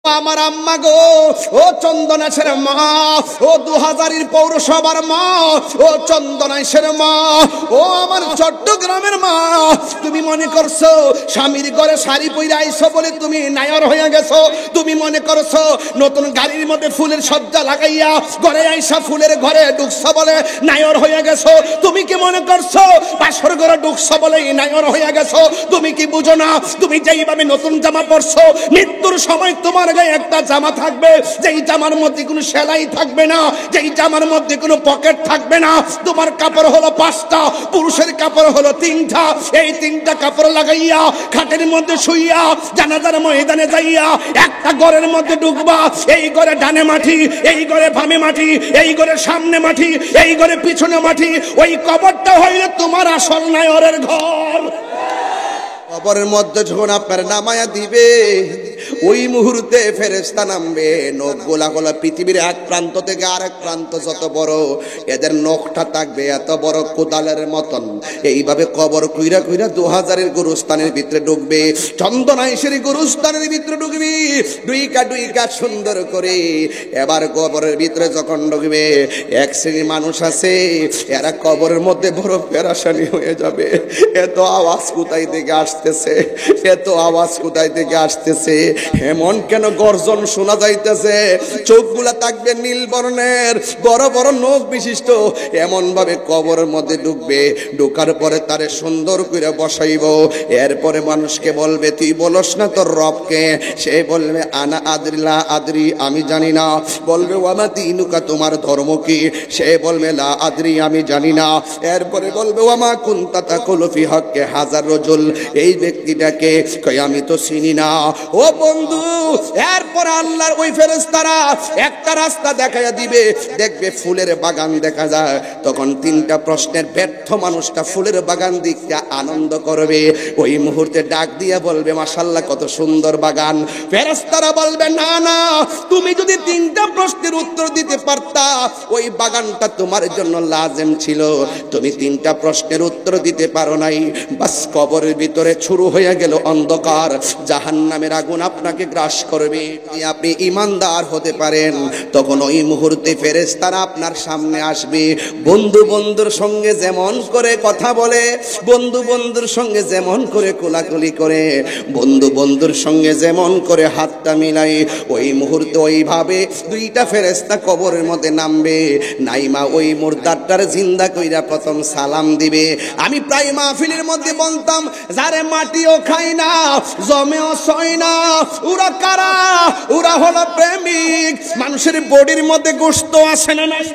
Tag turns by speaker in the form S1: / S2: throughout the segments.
S1: আমার আম্মা গো, ও চন্দনাশের মা, ও 2000 পৌরসভার মা, ও চন্দনাশের মা, ও আমার চট্টগ্রামের মা, তুমি মনে করছো স্বামীর ঘরে শাড়ি পরে আইছো বলে তুমি নায়র হয়ে গেছো? তুমি মনে করছো নতুন গাড়ির মধ্যে ফুলের সজ্জা লাগাইয়া ঘরে আইসা ফুলের ঘরে ঢুকছো বলে নায়র হয়ে গেছো? তুমি কি মনে করছো বাসর ঘরে ঢুকছো বলে নায়র হয়ে গেছো? তুমি কি বুঝো না তুমি যেইভাবে নতুন জামা পরছো, মৃত্যুর সময় তোমার গায়ে একটা জামা থাকবে, যেই জামার মধ্যে কোনো সেলাই থাকবে না, যেই জামার মধ্যে কোনো পকেট থাকবে না। তোমার কাপড় হলো 5টা, পুরুষের কাপড় হলো 3টা। এই 3টা কাপড় লাগাইয়া খাটের মধ্যে শুইয়া জানাজার ময়দানে যাইয়া একটা ঘরের মধ্যে ঢুকবা। এই ঘরে ডানে মাটি, এই ঘরে বামে মাটি, এই ঘরে সামনে মাটি, এই ঘরে পিছনে মাটি। ওই কবরটা হইলে তোমার আসল নায়রের ঘর। কবরের মধ্যে যখন আপনার নামায়া দিবে, ওই মুহূর্তে ফেরেশতা নামবে। নখ গোলা গোলা, পৃথিবীর এক প্রান্ত থেকে আরেক প্রান্ত যত বড়, এদের নখটা থাকবে এত বড় কোদালের মতন। এইভাবে কবর কইরা কইরা 2000 গুরুস্থানের ভিতরে ঢুকবে, চন্দনাইশের গুরুস্থানের ভিতরে ঢুকবি দুইকা দুইকা সুন্দর করে। এবার কবরের ভিতরে যখন ঢুকবে, এক শ্রেণীর মানুষ আছে, এরা কবরের মধ্যে বড় পেরেশানি হয়ে যাবে। এত আওয়াজ কোথায় থেকে আসতেছে, এত আওয়াজ কোথায় থেকে আসতেছে, এমন কেন গর্জন শোনা যাইতেছে? চোখগুলা থাকবে নীল বর্ণের, বড় বড় নখ বিশিষ্ট। এমন ভাবে কবরের মধ্যে ঢুকবে, ঢোকার পরে তারে সুন্দর করে বসাইব। এরপরে মানুষকে বলবে, তুই বলস না তোর রবকে? সে বলবে, আনা আদরিলা আদরি, আমি জানি না। বলবে, ওয়ামা দিনুকা, তোমার ধর্ম কি? সে বলবে, লা আদরি, আমি জানি না। এরপরে বলবে, ওয়ামা কুনতা তাকুলু ফি হাক্কি হাজার রাজুল, এই ব্যক্তিটাকে কই আমি তো চিনি না। ও বন্ধু, এরপর আল্লাহর ওই ফেরেশতারা একটা রাস্তা দেখাইয়া দিবে, দেখবে ফুলের বাগান দেখা যায়। তখন 3টা প্রশ্নের ব্যর্থ মানুষটা ফুলের বাগান দেখতে আনন্দ করবে। ওই মুহূর্তে ডাক দিয়া বলবে, মাশাআল্লাহ, কত সুন্দর বাগান। ফেরেশতারা বলবে, না না, তুমি যদি 3টা প্রশ্নের উত্তর দিতে পারতা, ওই বাগানটা তোমার জন্য লাজেম ছিল। তুমি 3টা প্রশ্নের উত্তর দিতে পারো নাই। বাস, কবরের ভিতরে শুরু হয়ে গেল অন্ধকার, জাহান্নামের আগুন আপনাকে গ্রাস করবে। আপনি ইমানদার হতে পারেন, তখন ওই মুহূর্তে ফেরেশতারা আপনার সামনে আসবে। বন্ধু বন্ধুর সঙ্গে যেমন করে কথা বলে, বন্ধু বন্ধুর সঙ্গে যেমন করে কোলাকুলি করে, বন্ধু বন্ধুর সঙ্গে যেমন করে হাতটা মিলাই, ওই মুহূর্তে ওইভাবে 2টা ফেরেশতা কবরের মধ্যে নামবে। নাইমা ওই মুর্দারটার জিন্দা কইরা প্রথম সালাম দিবে। আমি প্রায় মাহফিলের মধ্যে বলতাম, যারে মাটিও খাই না, জমেও ছয় না, ওরা কারা? ওরা হলো প্রেমিক। মানুষের বডির মধ্যে গোশত আছে না নাই?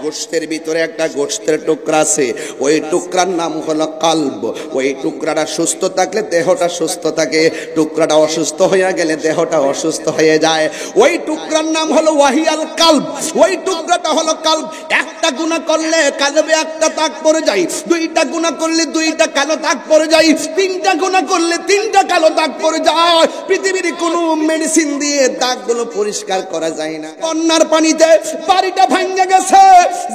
S1: গোশতের ভিতরে একটা গোশতের টুকরা আছে, ওই টুকরার নাম হলো কালব। ওই টুকরাটা সুস্থ থাকলে দেহটা সুস্থ থাকে, টুকরাটা অসুস্থ হয়ে গেলে দেহটা অসুস্থ হয়ে যায়। ওই টুকরার নাম হলো ওয়াহিয়াল কালব। ওই টুকরাটা হলো কালব। একটা গুনাহ করলে কালবে একটা দাগ পড়ে যায়, 2টা গুনাহ করলে 2টা কালো দাগ পড়ে যায়, 3টা গুনাহ করলে 3টা কালো দাগ পড়ে যায়। পৃথিবীর কোনো মেডিসিন দিয়ে দাগগুলো পরিষ্কার করা যায় না। বন্যার পানিতে বাড়িটা ভেঙে গেছে।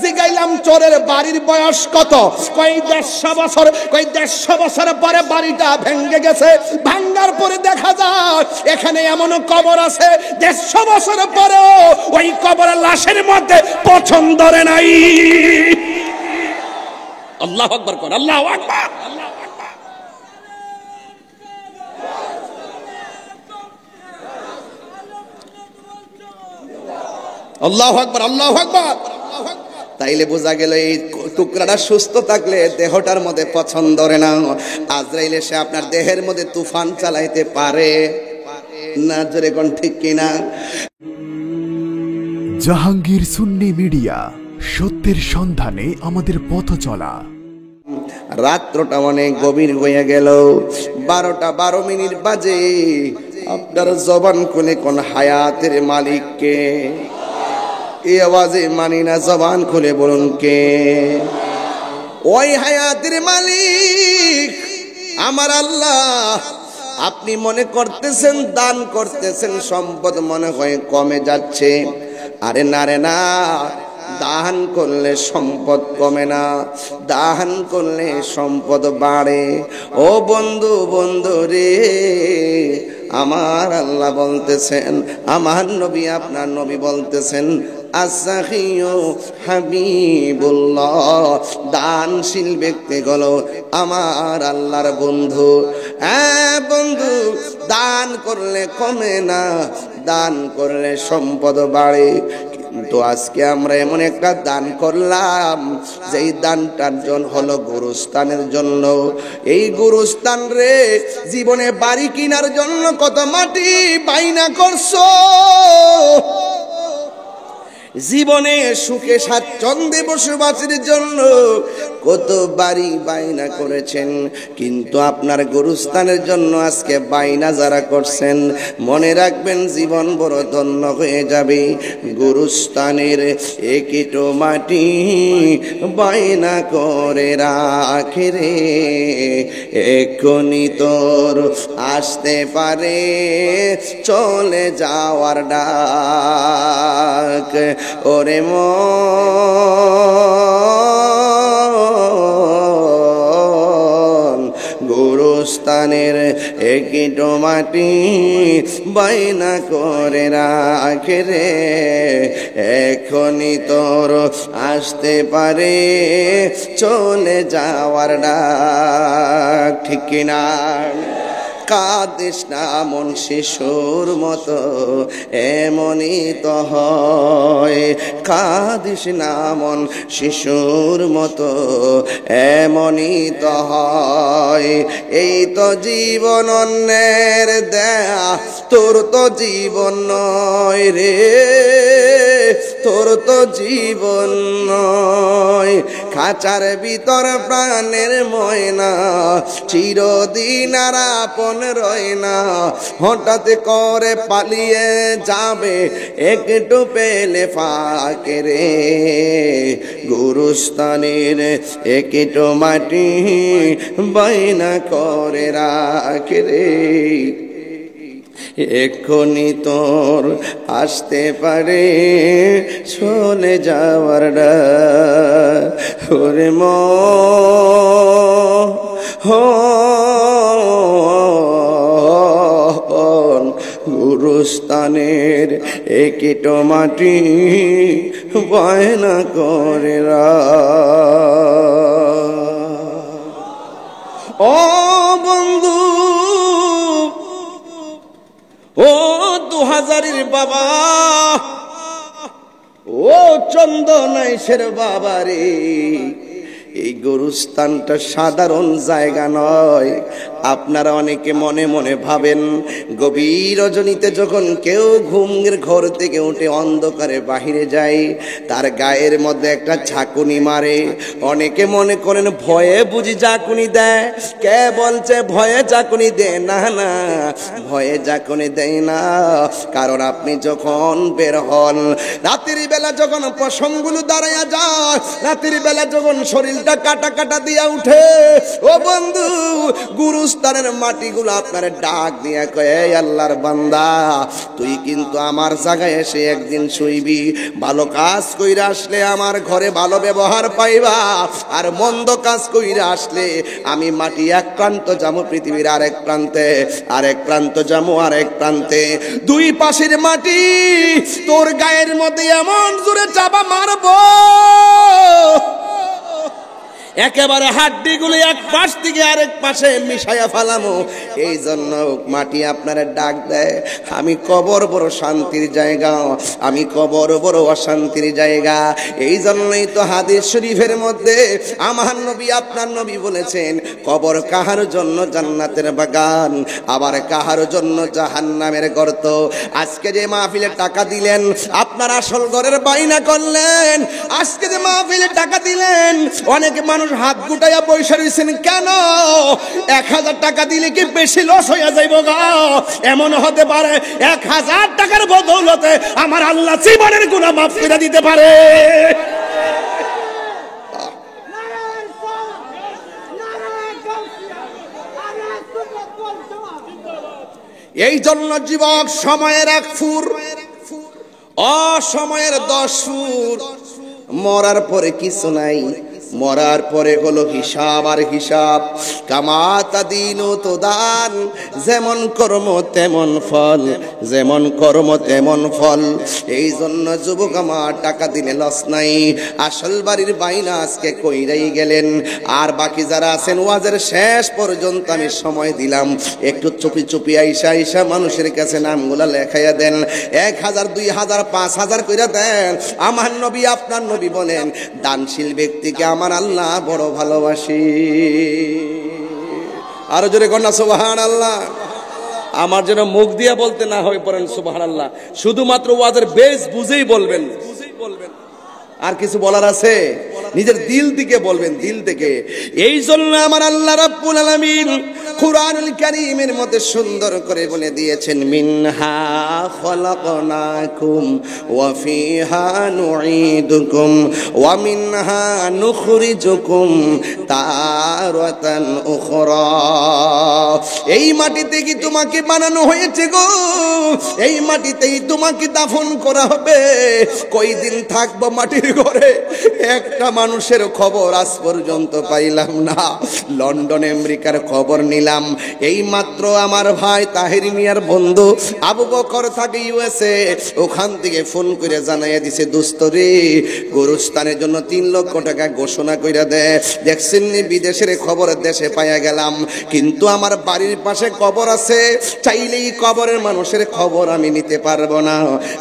S1: জিগাইলাম, চোরের বাড়ির বয়স কত? কই 150 বছর। কই 150 বছর পরে বাড়িটা ভেঙে গেছে। ভাঙার পরে দেখা যায় এখানে এমন কবর আছে 150 বছর পরেও ওই কবরের লাশের মধ্যে পছন্দ রে নাই। আল্লাহু আকবার কর, আল্লাহু আকবার। আল্লাহু আকবার, আল্লাহু আকবার। তাইলে বোঝা গেল এই টুকরাটা সুস্থ থাকলে দেহটার মধ্যে পছন্দ রে না। আজরাইল এসে আপনার দেহের মধ্যে তুফান চালাইতে পারে না। জোরে কোন ঠিক কিনা?
S2: জাহাঙ্গীর সুন্নি মিডিয়া, সত্যের সন্ধানে আমাদের পথ চলা।
S1: রাত্রটা অনেক গভীর হয়ে গেল, 12টা 12 মিনিট বাজে। আপনার জবান খুলে কোন হায়াতের মালিককে? এই আওয়াজে মানি না, জবান খুলে বলুন কে? ওই হায়াতের মালিক আমার আল্লাহ। আপনি মনে করতেছেন দান করতেছেন, সম্পদ মনে হয় কমে যাচ্ছে। আরে না রে না, দান করলে সম্পদ কমে না, দান করলে সম্পদ বাড়ে। ও বন্ধু, বন্ধু রে, আমার আল্লাহ বলতেছেন, আমার নবী আপনার নবী বলতেছেন, আস-সাখিয়ু হাবিবুল্লাহ, দানশীল ব্যক্তি হলো আমার আল্লাহর বন্ধু। হ্যাঁ বন্ধু, দান করলে কমে না, দান করলে সম্পদ বাড়ে। কিন্তু আজকে আমরা এমন একটা দান করলাম, যেই দানটার জন্য হলো গুরুস্থানের জন্য। এই গুরুস্থান রে জীবনে বাড়ি কেনার জন্য কত মাটি বাইনা করছো, জীবনে সুখে স্বাচ্ছন্দ্যে বসবাসের জন্য কত বাড়ি বাইনা করেছেন, কিন্তু আপনার গুরুস্থানের জন্য আজকে বাইনা যারা করছেন, মনে রাখবেন জীবন বড় ধন্য হয়ে যাবে। গুরুস্থানের একটু মাটি বাইনা করে রাখে রে, এক্ষুনি তোর আসতে পারে চলে যাওয়ার ডাক। ওরে মন, গুরুস্থানের একটু মাটি বাইনা করে রাখে রে, এখনই তোর আসতে পারে চলে যাওয়ার ডাক। ঠিক কিনা? কাঁদিস না মন শিশুর মতো, এমনই তো হয়। কাঁদিস না মন শিশুর মতো, এমনই তো হয়। এই তো জীবন অন্যের দেয়া, তোর তো জীবন নয় রে, তোর তো জীবন নয়। খাঁচার ভিতর প্রাণের ময়না, চিরদিন আর আপন রয় না। হঠাৎ করে পালিয়ে যাবে একটু পেলে ফাঁকে রে, গুরুস্থানের একটু মাটি বাইনা করে রাখে রে, এক্ষুনি তোর আসতে পারে চলে যাওয়ার ডাক। ওরে মন, গুরুস্থানের একটু মাটি বায়না করে রাখ। ও বন্ধু, ও 2000-এর বাবা, ও চন্দনাইশের বাবা রে, এই গুরুস্থানটা সাধারণ জায়গা নয়। আপনারা অনেকে মনে মনে ভাবেন, গভীর রজনীতে যখন কেউ ঘুমের ঘর থেকে উঠে অন্ধকারে বাহিরে যায়, তার গায়ের মধ্যে একটা ঝাঁকুনি মারে। অনেকে মনে করেন ভয়ে বুঝি ঝাঁকুনি দেয়। কে বলছে ভয়ে ঝাঁকুনি দেয়? না না, ভয়ে ঝাঁকুনি দেয় না। কারণ আপনি যখন বের হন, রাতের বেলা যখন পশমগুলো দাঁড়াইয়া যায়, রাতের বেলা যখন শরীরটা কাটা কাটা দিয়া উঠে, ও বন্ধু, গুরুস্থানের মাটিগুলো আপনার ডাক দিয়া কয়, আল্লাহর বান্দা, তুই কিন্তু আমার জায়গায় এসে একদিন শুইবি। ভালো কাজ কইরা আসলে আমার ঘরে ভালো ব্যবহার পাইবা, আর মন্দ কাজ কইরা আসলে আমি মাটি এক প্রান্ত যাবো পৃথিবীর আরেক প্রান্তে, আরেক প্রান্ত যাবো আরেক প্রান্তে। দুই পাশের মাটি তোর গায়ের মধ্যে এমন জোরে চাপা মারবো, একেবারে হাড্ডিগুলো এক পাশ থেকে আরেক পাশে মিশাইয়া ফেলামো। এই জন্য মাটি আপনারা ডাক দেয়, আমি কবর বড় শান্তির জায়গা, আমি কবর বড় অশান্তির জায়গা। এই জন্যই তো হাদিস শরীফের মধ্যে আমার নবী আপনার নবী বলেছেন, কবর কাহার জন্য জান্নাতের বাগান, আবার কাহার জন্য জাহান্নামের গর্ত। আজকে যে মাহফিলে টাকা দিলেন, আপনার আসল ঘরের বাইনা করলেন। আজকে যে মাহফিলে টাকা দিলেন, অনেকে মানুষ হাত গুটাইয়া পয়সা রয়েছেন কেন? 1000 টাকা দিলে কি বেশি লস হইয়া যাইব গা? এমন হতে পারে 1000 টাকার বদৌলতে আমার আল্লাহ জীবনের গুনাহ মাফ করে দিতে পারে। এই জন্য যুবক, সময়ের 1 ফুর, অসময়ের 10 ফুর, মরার পরে কিছু নাই। মরার পরে হলো হিসাব আর হিসাব। কামাতা দিন তো দান, যেমন কর্ম তেমন ফল, যেমন কর্ম তেমন ফল। এই জন্য যুবক আমার, টাকা দিলে লস নাই। আসল বাড়ির বাইনা আজকে কইরাই গেলেন। আর বাকি যারা আছেন, ওয়াজের শেষ পর্যন্ত আমি সময় দিলাম, একটু চুপি চুপি আইসা আইসা মানুষের কাছে নামগুলা লেখাইয়া দেন। 1000, 2000, 5000 কইরা দেন। আমার নবী, আপনার নবী বলেন, দানশীল ব্যক্তিকে আমার আল্লাহ বড় ভালোবাসি। আরো জোরে কন্যা সুবহানাল্লাহ। আমার যেন মুখ দিয়া বলতে না হয়, পড়েন সুবহানাল্লাহ। শুধুমাত্র ওয়াজের বেস বুঝেই বলবেন, আর কিছু বলার আছে নিজের দিল থেকে বলবেন, দিল থেকে। এই জন্য আমার আল্লাহ রাব্বুল আলামিন কুরআনুল কারীমের মধ্যে সুন্দর করে বলে দিয়েছেন, মিনহা খলাকনাকুম ওয়া ফিহা নুঈদুকুম ওয়া মিনহা নুখরিজুকুম তারাতান উখরা। এই মাটিতে কি তোমাকে বানানো হয়েছে গো, এই মাটিতেই তোমাকে দাফন করা হবে। কয়দিন থাকবো মাটির ঘরে, একটা মানুষের খবর আজ পর্যন্ত পাইলাম না। লন্ডন আমেরিকার খবর নিলাম, এই মাত্র আমার ভাই তাহির মিয়ার বন্ধু আবু বকর থাকে ইউএসএ, ওখান থেকে ফোন করে জানাইয়া দিছে, দোস্ত রে, গোরস্থানের জন্য 3 লক্ষ টাকা ঘোষণা কইরা দেয়। দেখছেন বিদেশের খবর দেশে পাইয়া গেলাম, কিন্তু আমার বাড়ির পাশে কবর আছে, চাইলেই কবরের মানুষের খবর আমি নিতে পারবো না।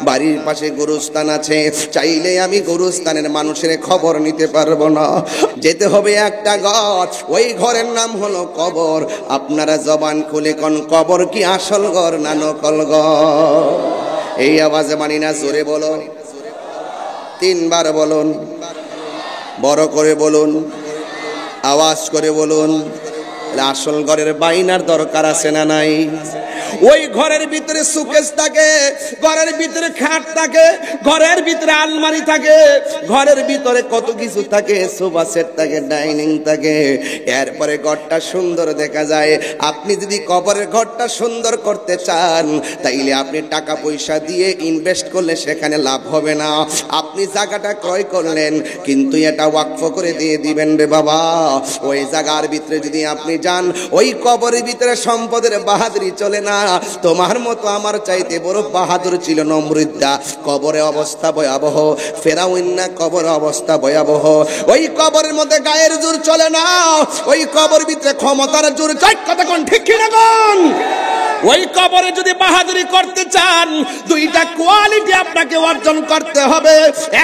S1: বাড়ির পাশে গোরস্থান আছে, চাইলে আমি গোরস্থানের মানুষের খবর নিতে পারবো না। যেতে হবে একটা ঘর, ওই ঘরের নাম হলো কবর। আপনারা জবান খুলে কোন, কবর কি আসল ঘর না নকল ঘর? এই আওয়াজে মানি না, জোরে বলো, 3 বার বলুন, বড় করে বলুন, আওয়াজ করে বলুন। আসল ঘরের বাইনার দরকার আছে না নাই? ওই ঘরের ভিতরে সুকেস থাকে, ঘরের ভিতরে খাট থাকে, ঘরের ভিতরে আলমারি থাকে, ঘরের ভিতরে কত কিছু থাকে, সোফা সেট থাকে, ডাইনিং থাকে। এরপরে ঘরটা সুন্দর দেখা যায়। আপনি যদি কবরের ঘরটা সুন্দর করতে চান, তাইলে আপনি টাকা পয়সা দিয়ে ইনভেস্ট করলে সেখানে লাভ হবে না। আপনি জায়গাটা ক্রয় করলেন, কিন্তু এটা ওয়াকফ করে দিয়ে দিবেন রে বাবা। ওই জায়গার ভিতরে যদি আপনি যান, ওই কবরের ভিতরে সম্পদের বাহাদুরি চলে না। তোমার মতো আমার চাইতে বড় বাহাদুর ছিল নমরুদ্দা, কবরে অবস্থা ভয়াবহ। ফেরাউন না, কবরের অবস্থা ভয়াবহ। ওই কবরের মধ্যে গায়ের জোর চলে না, ওই কবরের ভিতরে ক্ষমতার জোর চলে। কথা কোন ঠিক কিনা কোন? ওই কবরে যদি বাহাদুরি করতে চান, 2টা কোয়ালিটি আপনাকে অর্জন করতে হবে।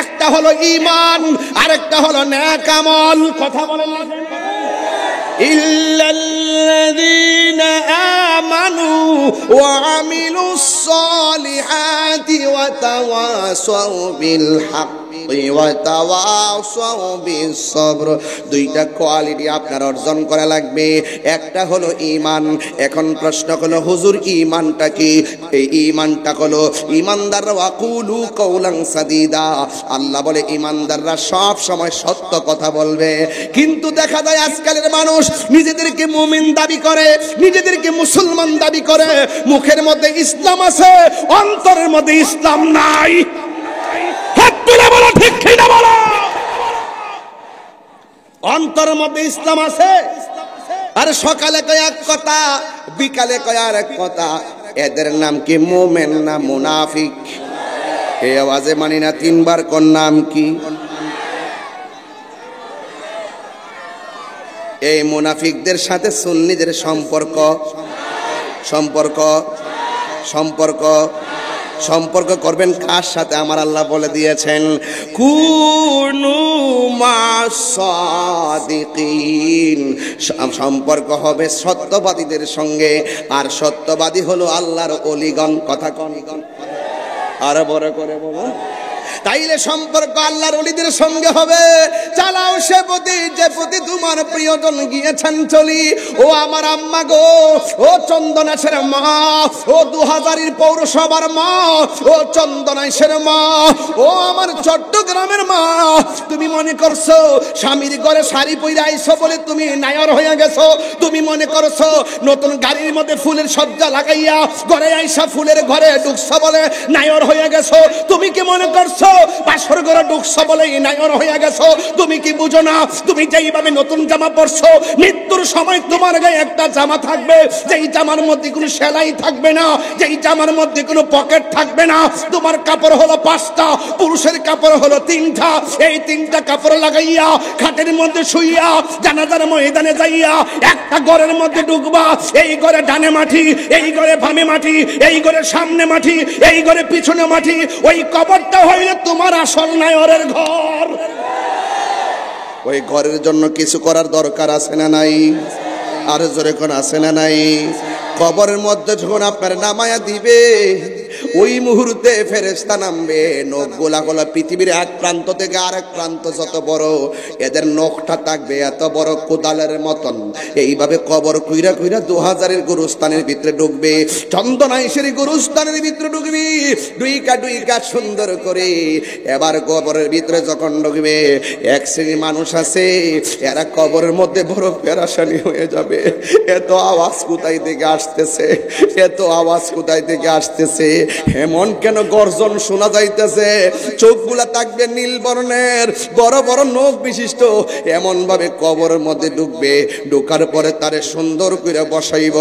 S1: একটা হলো ঈমান, আরেকটা হলো নেক আমল। কথা বলেন না, ইল্লাল্লাযীনা আমানু ওয়া আমিলুস সালিহাতি ওয়া তাওয়াসাউ বিল হাক্কি ওয়া তাওয়াসাউ বিস সবর। 2টা কোয়ালিটি আপনার অর্জন করা লাগবে। একটা হলো ঈমান। এখন প্রশ্ন হলো, হুজুর ঈমানটা কি? এই ঈমানটা হলো ঈমানদাররা ওয়াকুলু কাওলান সাদীদা। আল্লাহ বলে ঈমানদাররা সব সময় সত্য কথা বলবে। কিন্তু দেখা যায় আজকালের মানুষ নিজেদেরকে মুমিন দাবি করে, নিজেদেরকে মুসলমান দাবি করে, মুখের মধ্যে ইসলাম আছে, অন্তরের মধ্যে ইসলাম নাই। হাত তুলে বলো, ঠিক কিনা বলো? অন্তরের মধ্যে ইসলাম আছে, আর সকালে কয় এক কথা, বিকালে কয় আর এক কথা। এদের নাম কি মুমিন না মুনাফিক? এই আওয়াজে মানি না, 3 বার কোন নাম কি? এই মুনাফিকদের সাথে সুন্নিদের সম্পর্ক সম্পর্ক সম্পর্ক সম্পর্ক করবেন কার সাথে? আমার আল্লাহ বলে দিয়েছেন, কুনু মাসাদিকিন। সম্পর্ক হবে সত্যবাদীদের সঙ্গে, আর সত্যবাদী হলো আল্লাহর ওলিগণ। কথা কন, আরো বড় করে বলো। তাইলে সম্পর্ক আল্লাহর ওলিদের সঙ্গে হবে। চালাও সে পথে যে পথে তোমার প্রিয়জন গিয়েছেন চলি। ও আমার আম্মা গো, ও চন্দনাশের মা, ও 2000 পৌরসভার মা, ও চন্দনাশের মা, ও আমার চট্টগ্রামের মা, তুমি মনে করছো স্বামীর ঘরে শাড়ি পরে আইছো বলে তুমি নায়র হয়ে গেছো? তুমি মনে করছো নতুন গাড়ির মধ্যে ফুলের সজ্জা লাগাইয়া ঘরে আইসা ফুলের ঘরে ঢুকছো বলে নায়র হয়ে গেছো? তুমি কি মনে করছো বাসর ঘরে ঢুকছো বলে নায়র হয়ে গেছো। তুমি কি বুঝো না, তুমি যেইভাবে নতুন জামা পরছো, মৃত্যুর সময় তোমার গায়ে একটা জামা থাকবে, যেই জামার মধ্যে কোনো সেলাই থাকবে না, যেই জামার মধ্যে কোনো পকেট থাকবে না। তোমার কাপড় হলো 5টা, পুরুষের কাপড় হলো 3টা। এই 3টা কাপড় লাগাইয়া খাটের মধ্যে শুইয়া জানাজার ময়দানে যাইয়া একটা ঘরের মধ্যে ঢুকবা। এই ঘরে ডানে মাটি, এই ঘরে বামে মাটি, এই ঘরে সামনে মাটি, এই ঘরে পিছনে মাটি। ওই কবরটা হইলে তোমার আসল নায়রের ঘর। ওই ঘরের জন্য কিছু করার দরকার আছে না নাই? আর জোরে কোন আছে না নাই? কবরের মধ্যে যখন আপনার নামায়া দিবে, ওই মুহূর্তে ফেরেশতা নামবে। নখ গোলা গোলা, পৃথিবীর এক প্রান্ত থেকে আরেক প্রান্ত যত বড়, এদের নখটা থাকবে এত বড় কোদালের মতন। এইভাবে কবর কুইরা কুইরা 2000-এর গুরুস্থানের ভিতরে ঢুকবে, চন্দনাইশের গুরুস্থানের ভিতরে ঢুকবি ডুইকা ডুইকা সুন্দর করে। এবার কবরের ভিতরে যখন ঢুকবে, এক শ্রেণীর মানুষ আছে, এরা কবরের মধ্যে বড় পেরেশানি হয়ে যাবে। এত আওয়াজ কোথায় থেকে আসতেছে, এত আওয়াজ কোথায় থেকে আসতেছে, এমন কেন গর্জন শোনা যাইতেছে। চোখগুলা থাকবে নীল বর্ণের, বড় বড় নখ বিশিষ্ট। এমন ভাবে কবরের মধ্যে ঢুকবে, ঢোকার পরে তারে সুন্দর করে বসাইব।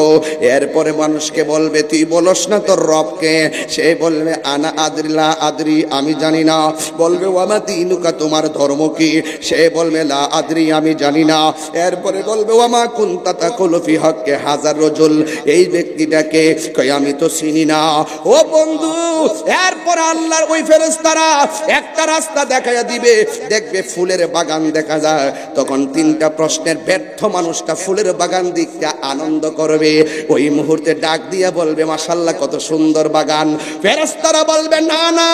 S1: এরপরে মানুষকে বলবে, তুই বলস না তোর রবকে? সে বলবে, আনা আদরিলা আদরি, আমি জানি না। বলবে, ওয়ামা দিনুকা, তোমার ধর্ম কি? সে বলবে, লা আদরি, আমি জানি না। এরপরে বলবে, ওয়ামা কুনতা তাকুলু ফি হাক্কি হাজার রাজুল, এই ব্যক্তিটাকে কই আমি তো চিনি না। ও বন্ধু, এরপর আল্লাহর ওই ফেরেশতারা একটা রাস্তা দেখাইয়া দিবে, দেখবে ফুলের বাগান দেখা যায়। তখন 3টা প্রশ্নের ব্যর্থ মানুষটা ফুলের বাগান দেখতে আনন্দ করবে। ওই মুহূর্তে ডাক দিয়া বলবে, মাশাআল্লাহ, কত সুন্দর বাগান। ফেরেশতারা বলবে, না না,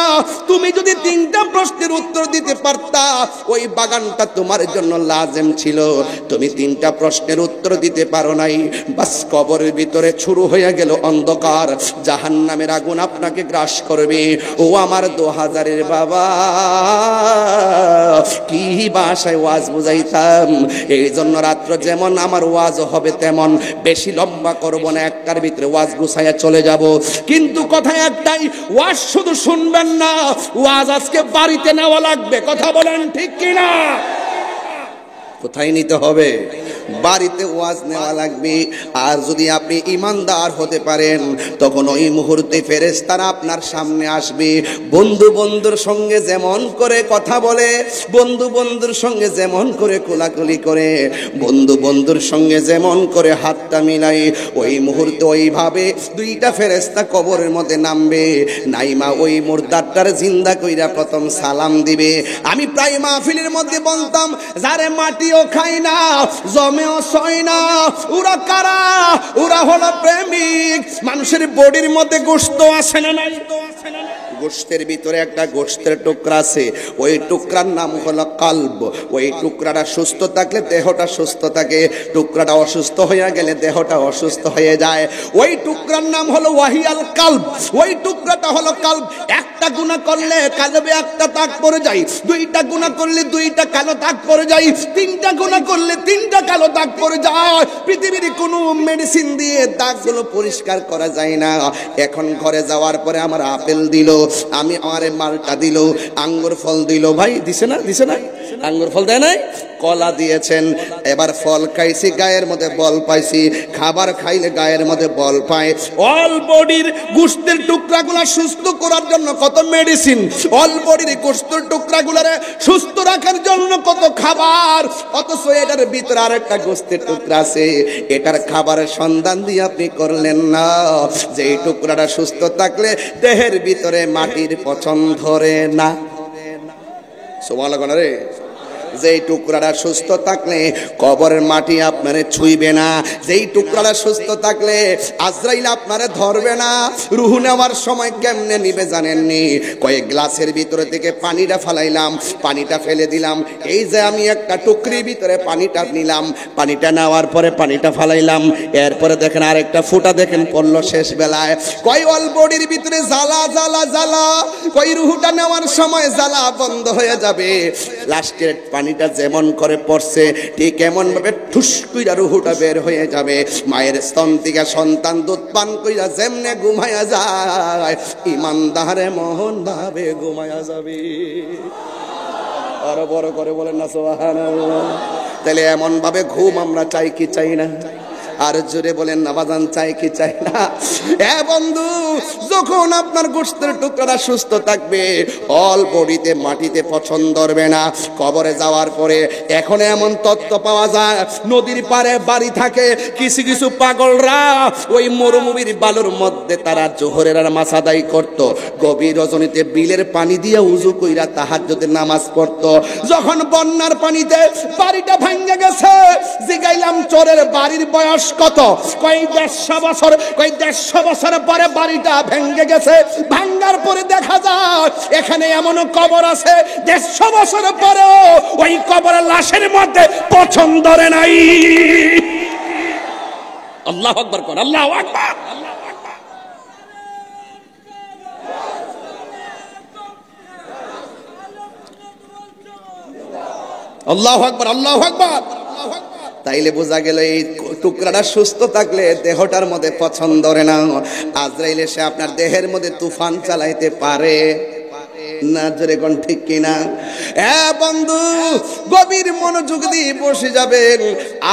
S1: তুমি যদি 3টা প্রশ্নের উত্তর দিতে পারতা, ওই বাগানটা তোমার জন্য লাজেম ছিল। তুমি 3টা প্রশ্নের উত্তর দিতে পারো নাই। বাস, কবরের ভিতরে শুরু হয়ে গেল অন্ধকার, জাহান্নামের আগুন আপনাকে গ্রাস করবে। ও আমার 2000-এর বাবা, কি ভাষায় ওয়াজ বুঝাইতাম। এই জন্য রাত্র যেমন আমার ওয়াজ হবে তেমন, বেশি লম্বা করব না, একটার ভিতরে ওয়াজ গুছাইয়া চলে যাব। কিন্তু কথা একটাই, ওয়াজ শুধু শুনবেন না, ওয়াজ আজকে বাড়িতে নেওয়া লাগবে। কথা বলেন ঠিক কিনা? কোথায় নিতে হবে? বাড়িতে ওয়াজ নেওয়া লাগবে। আর যদি আপনি ইমানদার হতে পারেন, তখন ওই মুহূর্তে ফেরেশতারা আপনার সামনে আসবে। বন্ধু বন্ধুর সঙ্গে যেমন করে কথা বলে, বন্ধু বন্ধুর সঙ্গে যেমন করে কোলাকুলি করে, বন্ধু বন্ধুর সঙ্গে যেমন করে হাতটা মিলাই, ওই মুহূর্তে ওইভাবে 2টা ফেরেশতা কবরের মধ্যে নামবে। নাইমা ওই মুর্দারটার জিন্দা কইরা প্রথম সালাম দিবে। আমি প্রায় মাহফিলের মধ্যে বলতাম, যারে মাটিও খাই না, জমেও সয় না, ওরা কারা? ওরা হলো প্রেমিক। মানুষের বডির মধ্যে গোশত আছে না নাই? গোশতের ভিতরে একটা গোশতের টুকরা আছে, ওই টুকরার নাম হলো কালব। ওই টুকরাটা সুস্থ থাকলে দেহটা সুস্থ থাকে, টুকরাটা অসুস্থ হয়ে গেলে দেহটা অসুস্থ হয়ে যায়। ওই টুকরার নাম হলো ওয়াহিয়াল কালব। ওই টুকরাটা হলো কালব। একটা গুনাহ করলে কালবে একটা দাগ পড়ে যায়, 2টা গুনাহ করলে 2টা কালো দাগ পড়ে যায়, 3টা গুনাহ করলে 3টা কালো দাগ পড়ে যায়। পৃথিবীর কোনো মেডিসিন দিয়ে দাগগুলো পরিষ্কার করা যায় না। এখন ঘরে যাওয়ার পরে আমার আপেল দিল, আমি আমারে মালটা দিল, আঙ্গুর ফল দিল। ভাই দিছে না? দিছে না? আঙ্গুর ফল দেয় নাই? কলা দিয়েছেন। এবার ফল খাইছি, গায়ের মধ্যে বল পাইছি। খাবার খাইলে গায়ের মধ্যে বল পায়। অল বডির গোশতের টুকরাগুলা সুস্থ করার জন্য কত মেডিসিন, অল বডির গোশতের টুকরাগুলারে সুস্থ রাখার জন্য কত খাবার। অথচ এটার ভিতরে আরেকটা গোশতের টুকরা আছে, এটার খাবারের সন্ধান দিয়ে আপনি করলেন না। যে এই টুকরাটা সুস্থ থাকলে দেহের ভিতরে মাটির পচন ধরে না। সুবহানাল্লাহ রে। যেই টুকরাটা সুস্থ থাকলে কবরের মাটি আপনারে ছুঁইবে না। যেই টুকরাটা সুস্থ থাকলে আজরাইল আপনারে ধরবে না। রূহ নেওয়ার সময় কেমনে নিবে জানেননি? কয়েক গ্লাসের ভিতরে থেকে পানিটা ফালাইলাম, পানিটা ফেলে দিলাম। এই যে আমি একটা টুকরির ভিতরে পানিটা নিলাম, পানিটা নেওয়ার পরে পানিটা ফালাইলাম, এরপরে দেখেন আরেকটা ফুটা দেখেন পড়লো শেষ বেলায়। কয় অল বডির ভিতরে জ্বালা জ্বালা জ্বালা, কই রূহটা নেওয়ার সময় জ্বালা বন্ধ হয়ে যাবে। লাস্টের পানিটা যেমন করে পড়ছে ঠিক এমন ভাবে ঠুস কইরা রুহুটা বের হয়ে যাবে। মায়ের স্তন থেকে সন্তান দুধ পান কইরা যেমনে ঘুমায়া যায়, ইমানদারে মোহন ভাবে ঘুমায়া যাবে। আরো বড় করে বলেন না সুবহানাল্লাহ। তাহলে এমন ভাবে ঘুম আমরা চাই কি চাই না? আর জোরে বলেন না বাজান, চাই কি চাই না? এ বন্ধু, যখন আপনার গোশতের টুকরাটা সুস্থ থাকবে, অল বডিতে মাটিতে পছন্দ ধরবে না। কবরে যাওয়ার পরে এখন এমন তত্ত্ব পাওয়া যায়, নদীর পাড়ে বাড়ি থাকে কিছু কিছু পাগলরা ওই মরুভূমির বালুর মধ্যে তারা জোহরের নামাজ আদায় করত, গভীর রজনীতে বিলের পানি দিয়ে উযু কইরা তাহাজ্জুদের নামাজ পড়ত। যখন বন্যার পানিতে বাড়িটা ভেঙে গেছে, জিগাইলাম চোরের বাড়ির বয়স কত? কই 150 বছর। কই 150 বছর পরে বাড়িটা ভেঙে গেছে। ভাঙার পরে দেখা যায় এখানে এমন কবর আছে 150 বছর পরেও ওই কবরের লাশের মধ্যে পছন্দ ধরে নাই। আল্লাহু আকবার কোন, আল্লাহু আকবার। আল্লাহু আকবার, আল্লাহু আকবার। তাইলে বোঝা গেল এই টুকরাটা সুস্থ থাকলে দেহটার মধ্যে পছন্দ ধরে না। আজরাইল এসে আপনার দেহের মধ্যে তুফান চালাইতে পারে না, জোরে কোন ঠিক কিনা? বন্ধু, গভীর মনোযোগ দিয়ে বসে যাবেন।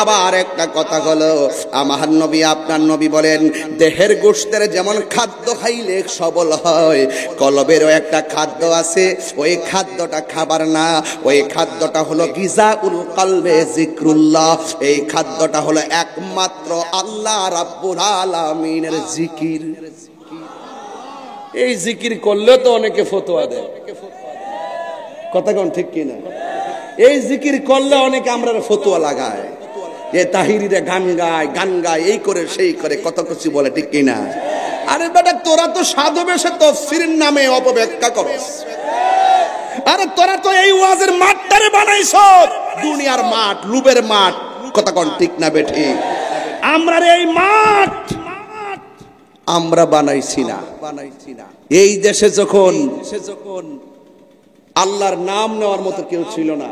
S1: আবার একটা কথা হলো, আমার নবী আপনার নবী বলেন, দেহের গোশতের যেমন খাদ্য খাইলে সবল হয়, কলবেরও একটা খাদ্য আছে, ওই খাদ্যটা খাবার না, ওই খাদ্যটা হলো গিজাউল কলবে জিক্রুল্লাহ। এই খাদ্যটা হলো একমাত্র আল্লাহ রাব্বুল আলামিনের জিকির। এই জিকির করলে তো অনেকে ফতোয়া দেয়, কথা কোন ঠিক কিনা? এই জিকির করলে অনেকে আমরা ফতোয়া লাগায়, এ তাহিরিরা গান গায়, এই করে সেই করে কত কিছু বলে, ঠিক কিনা? আরে বেটা, তোরা তো সাধু বেশে তাফসীরের নামে অপব্যাখ্যা করস। আরে তোরা তো এই ওয়াজের মাঠটারে বানাইছ দুনিয়ার মাঠ, লুবের মাঠ, কথা কোন ঠিক না বেঠি? আমরা এই মাঠ আমরা বানাইছি না। এই দেশে যখন আল্লাহর নাম নেওয়ার মতো কেউ ছিল না,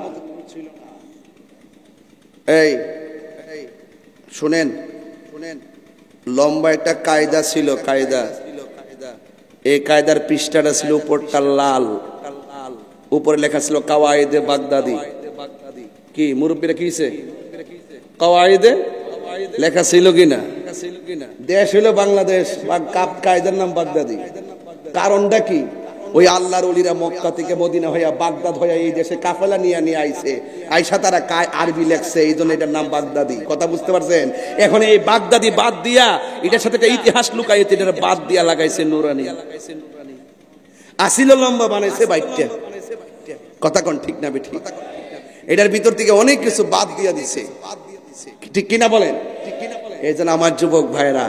S1: এই শুনেন, লম্বা একটা কায়দা ছিল, কায়দা। এই কায়দার পৃষ্ঠাটা ছিল উপরটা লাল, উপরে লেখা ছিল কাওয়াইদে বাগদাদি। কি মুরব্বীরা কিছে কাওয়াইদে লেখা ছিল কিনা? দেশ হলো বাংলাদেশ, কায়দার নাম বাগদাদি। কারণটা কি? ওই আল্লাহর ওলিরা মক্কা থেকে মদিনা হইয়া বাগদাদ হইয়া এই দেশে কাফেলা নিয়ে আইছে, আইসা তারা আরবি লেখছে, এই জন্য এটার নাম বাগদাদি। কথা বুঝতে পারছেন? এখন এই বাগদাদি বাদ দিয়া এটার সাথে একটা ইতিহাস লুকাইতে এটার বাদ দিয়া লাগাইছে নুরানি। আসিল লম্বা বানাইছে বাইটটা, কথা কোন ঠিক না বেঠি? এটার ভিতর থেকে অনেক কিছু বাদ দিয়া দিছে, ঠিক কিনা বলেন? এই জন্য আমার যুবক ভাইরা,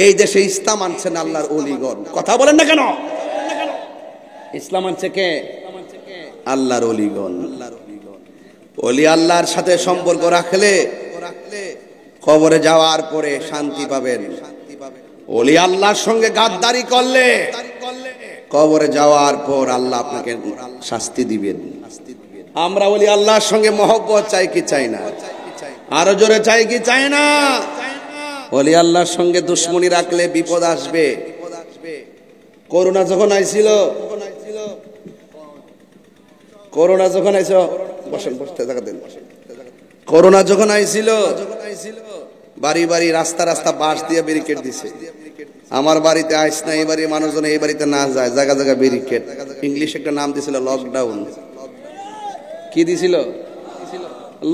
S1: এই দেশে ইসলাম আনছেন আল্লাহর ওলিগণ। কথা বলেন না কেন? ইসলাম আনছে কে? আল্লাহর ওলিগণ। ওলি আল্লাহর সাথে সম্পর্ক রাখলে কবরে যাওয়ার পরে শান্তি পাবেন। ওলি আল্লাহর সঙ্গে গাদ্দারি করলে কবরে যাওয়ার পর আল্লাহ আপনাকে শাস্তি দিবেন। আমরা ওলি আল্লাহর সঙ্গে মহব্বত চাই কি চাই না? আরো জোরে চাই কি চাই না? ওলি আল্লাহর সঙ্গে দুশ্মনী রাখলে বিপদ আসবে। করোনা যখন আইছিল, করোনা যখন আইছিল, বসেন, বসতে জায়গা দেন। করোনা যখন আইছিল, বাড়ি বাড়ি রাস্তা রাস্তা বাঁশ দিয়ে ব্যারিকেড দিছে। আমার বাড়িতে আইস না, এই বাড়ির মানুষজন এই বাড়িতে না যায়, জায়গা জায়গা ব্যারিকেড। ইংলিশ একটা নাম দিছিল লকডাউন। কি দিছিল?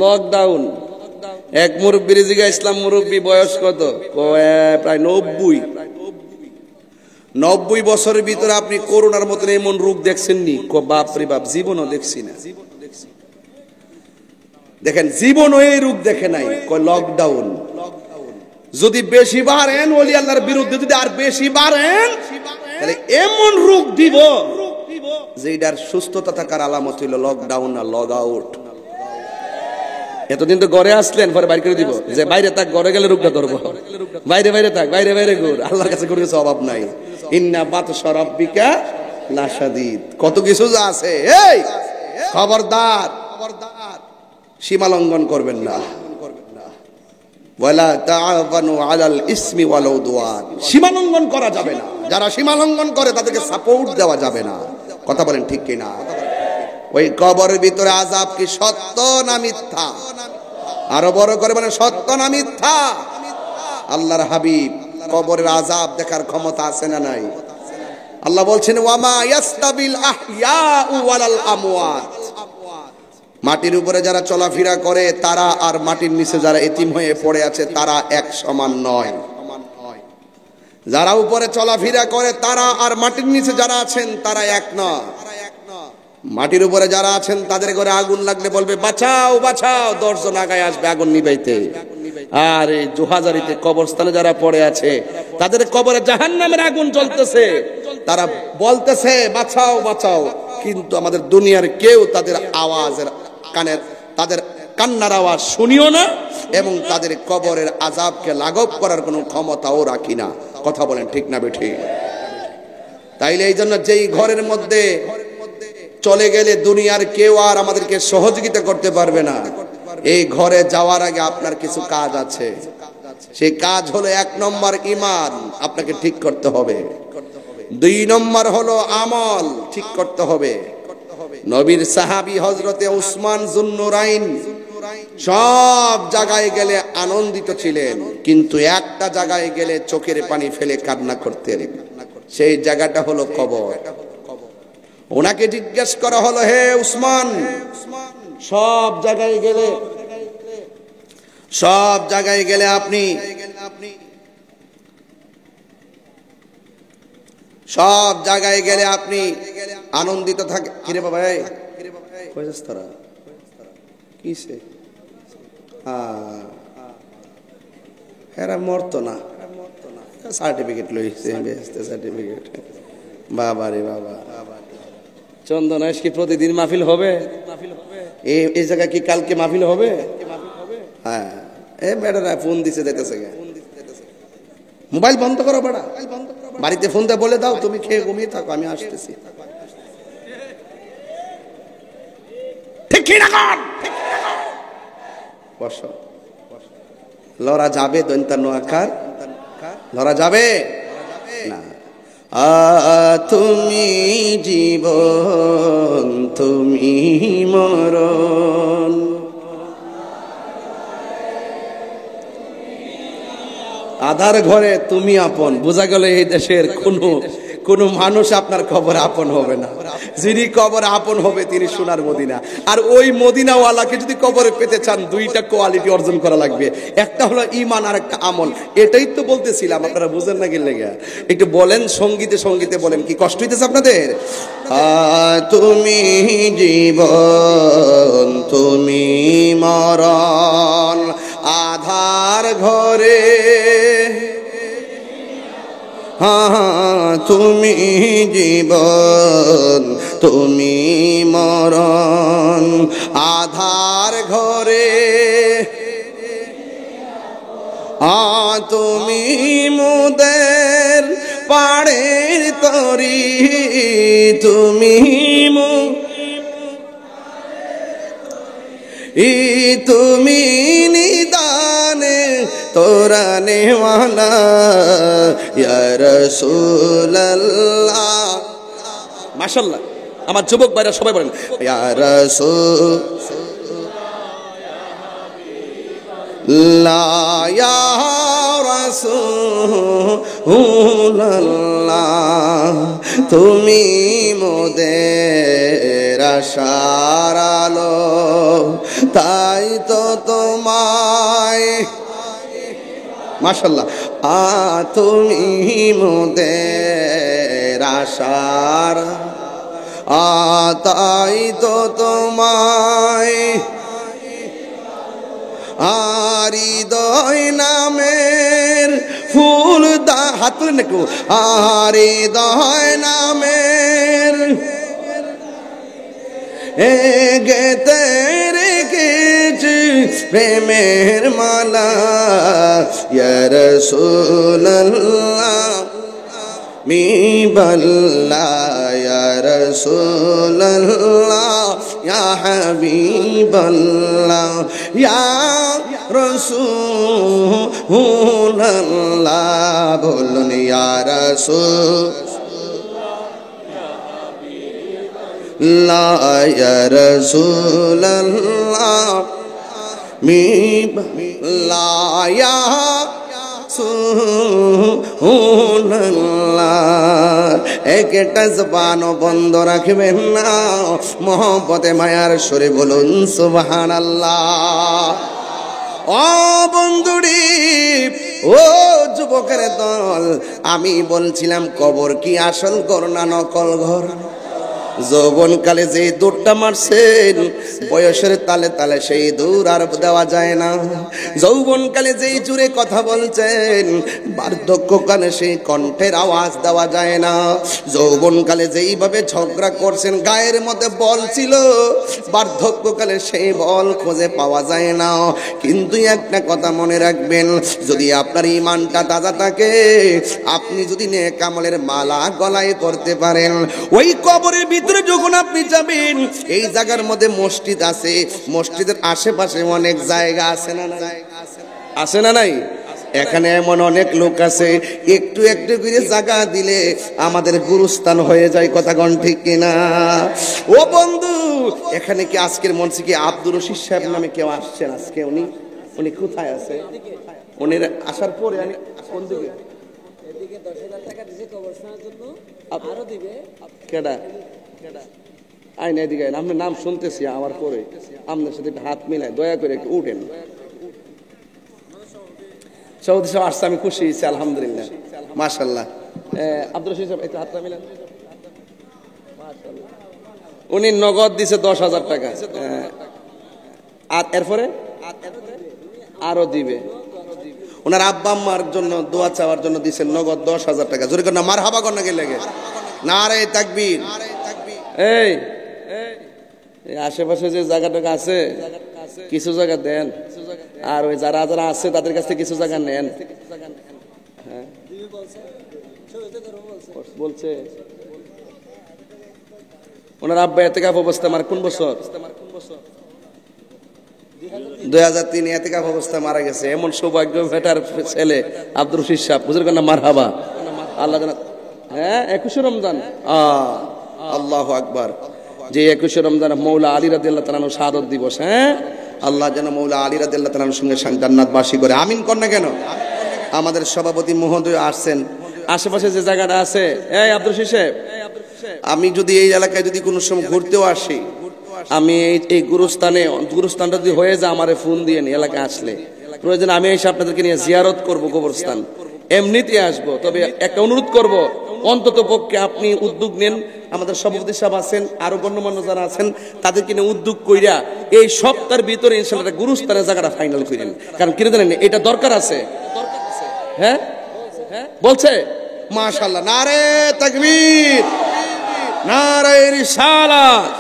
S1: লকডাউন। এক মুরব্বীর জিগা ইসলাম মুরব্বী বয়স কত? প্রায় 90 বছরের ভিতরে আপনি করোনার মতন এমন রোগ দেখছেননি? বাপরে বাপ, জীবনও দেখছি না। দেখেন, জীবনও এই রোগ দেখে নাই। লকডাউন। যদি বেশি বাড়েন ওলি আল্লাহর বিরুদ্ধে, যদি আর বেশি বাড়েন, তাহলে এমন রোগ দিব যে এটার সুস্থতা থাকার আলামত হইল লকডাউন না লগ আউট। এতদিন তো ঘরে আসলেন, পরে বাইরে করে দিব যে বাইরে থাক, ঘরে গেলে রোগটা ধরবো। বাইরে বাইরে থাক, বাইরে বাইরে ঘুর, আল্লাহর কাছে কোনো কিছু অভাব নাই। ইন্না বাতশা রাব্বিকা লাশাদীদ, কত কিছু আছে। এই খবরদার, খবরদার, সীমা লঙ্ঘন করবেন না। ওয়ালা তাআওয়ানু আলাল ইসমি ওয়াল উদওয়ান, সীমা লঙ্ঘন করা যাবে না। যারা সীমা লঙ্ঘন করে তাদেরকে সাপোর্ট দেওয়া যাবে না। কথা বলেন ঠিক কি না? ওই কবরের ভিতরে আযাব কি সত্য না মিথ্যা? আরো বড় করে মানে সত্য না মিথ্যা? আল্লাহর হাবিব কবরের আযাব দেখার ক্ষমতা আছে না নাই? আল্লাহ বলছেন ওয়ামা ইয়াস্তাবিল আহইয়াউ ওয়ালাল আমওয়াত, মাটির উপরে যারা চলাফেরা করে তারা আর মাটির নিচে যারা এতিম হয়ে পড়ে আছে তারা এক সমান নয়। যারা উপরে চলাফেরা করে তারা আর মাটির নিচে যারা আছেন তারা এক নয়। মাটির উপরে যারা আছেন তাদের ঘরে আগুন লাগলে বলবে বাঁচাও বাঁচাও, 10 জন আগায় আসবে আগুন নিভাইতে। আর এই জোহাজারিতে কবরস্থানে যারা পড়ে আছে তাদের কবরে জাহান্নামের আগুন জ্বলতেছে, তারা বলতেছে বাঁচাও বাঁচাও, কিন্তু আমাদের দুনিয়ার কেউ তাদের আওয়াজের কানের তাদের কান্নার আওয়াজ শুনিও না এবং তাদের কবরের আযাবকে লাঘব করার কোনো ক্ষমতাও রাখি না। কথা বলেন ঠিক না বেঠিক? তাইলে এই জন্য যেই ঘরের মধ্যে চলে গেলে দুনিয়ার কেউ আর আমাদেরকে সহযোগিতা করতে পারবে না, এই ঘরে যাওয়ার আগে আপনার কিছু কাজ আছে। সেই কাজ হলো 1 নম্বর ঈমান আপনাকে ঠিক করতে হবে, 2 নম্বর হলো আমল ঠিক করতে হবে। নবীর সাহাবী হযরতে উসমান যুন্নুরাইন সব জায়গায় গেলে আনন্দিত ছিলেন, কিন্তু একটা জায়গায় গেলে চোখের পানি ফেলে কান্না করতেন। সেই জায়গাটা হলো কবর। ওনাকে জিজ্ঞেস করা হলো, হে উসমান, সব জায়গায় গেলে আপনি সব জায়গায় গেলে আপনি আনন্দিত থাকে। কিরে বাবা কইছস তোরা কিসে? এরা মরতো না, সার্টিফিকেট লইছে, সার্টিফিকেট। বাবা রে বাবা, চন্দন কি প্রতিদিন মাহফিল হবে? এই জায়গা কি কালকে মাহফিল হবে? হ্যাঁ, এ বেটারা ফোন দিছে দিতেছে, মোবাইল বন্ধ করো বেটা, বাড়িতে ফোন দিয়ে বলে দাও তুমি খেয়ে ঘুমিয়ে থাকো, আমি আসতেছি। ঠিক কি না কর? বসো, লরা যাবে দন্তা নোয়াকার, লরা যাবে না। তুমি জীবন তুমি মরণ, আধার ঘরে তুমি আপন। বোঝা গেল এই দেশের কোন মানুষ আপনার কবরে আপন হবে না। যিনি কবরে আপন হবে তিনি সোনার মদিনা। আর ওই মদিনাওয়ালাকে যদি কবরে পেতে চান 2টা কোয়ালিটি অর্জন করা লাগবে, একটা হলো ঈমান আর একটা আমল। এটাই তো বলতেছিলাম, আপনারা বুঝেন না গেলে একটু বলেন, সঙ্গীতে বলেন, কি কষ্ট হইতেছে আপনাদের? তুমি জীবন তুমি মরণ, আধার ঘরে তুমি জীবন তুমি মরণ, আধার ঘরে তুমি মুদের পাড়ের তরি, তুমি তুমি নিদানে তোরা নেওয়ালা ইয়া রাসূলুল্লাহ। মাশাআল্লাহ, আমার যুবক ভাইরা সবাই বলেন ইয়া রাসূলুল্লাহ ইয়া রাসূলুল্লাহ, তুমি মোদের আশার আলো, তাই তো তোমায় মাশাআল্লাহ তুমি মোদের আশার, তাই তো তোমায় হৃদয় নামের ফুল হাত তুলে নাকু, হৃদয় নামের গেতে রেখেছি প্রেমের মালা ইয়া রাসূলুল্লাহ মি বল্লা ইয়া রাসূলুল্লাহ ইয়া হাবিবাল্লাহ ইয়া রাসূলুল্লাহ বলুন ইয়া রাসূল লা ইয়া রাসূলুল্লাহ লা ইয়া রাসূলুল্লাহ একটা জবানও বন্ধ রাখবেন না মহব্বতে মায়ার সুরে বলুন সুবহানাল্লাহ ও বন্ধুরি ও যুবকের দল আমি বলছিলাম কবর কি আসল ঘর না নকল ঘর যৌবনকালে যে দৌড়টা মারছেন বয়সের তালে তালে সেই দৌড় আর দেওয়া যায় না যৌবনকালে যেই জুড়ে কথা বলছেন বার্ধক্যকালে সেই কণ্ঠের আওয়াজ দেওয়া যায় না যৌবনকালে যেইভাবে ঝগড়া করছেন গায়ের মধ্যে বল ছিল বার্ধক্যকালে সেই বল খুঁজে পাওয়া যায় না কিন্তু একটা কথা মনে রাখবেন যদি আপনার ঈমানটা তাজা থাকে আপনি যদি নেক আমলের মালা গলায় পরতে পারেন ওই কবরের ভিতরে যখন আপনি যাবেন এই জায়গার মধ্যে মসজিদ আছে মসজিদের আশেপাশে অনেক জায়গা আছে না আছে না নাই এখানে এমন অনেক লোক আছে একটু একটু করে জায়গা দিলে আমাদের গুরুস্থান হয়ে যায় কথা কোন ঠিক কিনা ও বন্ধু এখানে কি আজকের মঞ্চে কি আব্দুর রশিদ সাহেব নামে কেউ আসছেন আজকে উনি কোথায় আছে উনি আসার পরে আমি কোন দিকে এদিকে 10,000 টাকা দিয়েছে কবরস্থানের জন্য আরো দিবে কেডা আইন এদিকে আপনার নাম শুনতেছি আমার পরে আপনার সাথে হাত মিলায় দয়া করে একটু উঠেন সৌদি সাহেব আসছে আমি খুশি হয়েছি আলহামদুলিল্লাহ মাশাআল্লাহ আব্দুর রশিদ সাহেব একটু হাতটা মিলান উনি নগদ দিছে 10,000 টাকা আর এরপরে আরো দিবে ওনার আব্বা আম্মার জন্য দোয়া চাওয়ার জন্য দিচ্ছেন নগদ 10,000 টাকা জোরে করে না মারহাবা করনা গেলে নারে তাকবীর এই আশেপাশে যে জায়গাটা আছে কিছু জায়গা দেন আর ওই যারা যারা আছে তাদের কাছ থেকে কিছু জায়গা নেন হ্যাঁ বলছে ওনার আব্বা এতেকাফ অবস্থা আমার কোন বছর 2003 এতেকাফ অবস্থা মারা গেছে এমন সৌভাগ্য ভেটার ছেলে আব্দুর রশিদ সাহেব হুজুর কন্যা মারহাবা আল্লাহ জানা হ্যাঁ 21 রমজান আল্লাহু আকবার যে 21 রমজান মৌলা আলী রাদিয়াল্লাহু তাআলা শাহাদাত দিবস হ্যাঁ আল্লাহ যেন মৌলা আলী রাদিয়াল্লাহু তাআলার সঙ্গে জান্নাতবাসী করে আমিন কর না কেন আমাদের সভাপতি মহোদয় আসছেন আশেপাশে যে জায়গাটা আছে এই আব্দুর রশিদ সাহেব আমি যদি এই এলাকায় যদি কোনো সময় ঘুরতেও আসি আমি এই গুরুস্থানটা যদি হয়ে যায় আমারে ফোন দিয়ে এলাকায় আসলে প্রয়োজন আমি এসে আপনাদেরকে নিয়ে জিয়ারত করব কবরস্থান এমনিতে আসবো তবে একটা অনুরোধ করব অন্তত পক্ষে আপনি উদ্যোগ নেন আমাদের সভাপতি সাহেব আছেন আরো গণ্যমান্য যারা আছেন তাদেরকে নিয়ে উদ্যোগ কইরা এই সপ্তাহের ভিতরে ইনশাআল্লাহ গুরুস্থানের জায়গাটা ফাইনাল করেন কারণ কি জানেন এটা দরকার আছে হ্যাঁ বলছে মাশাআল্লাহ নারে তাকবীর নারে রিসালাত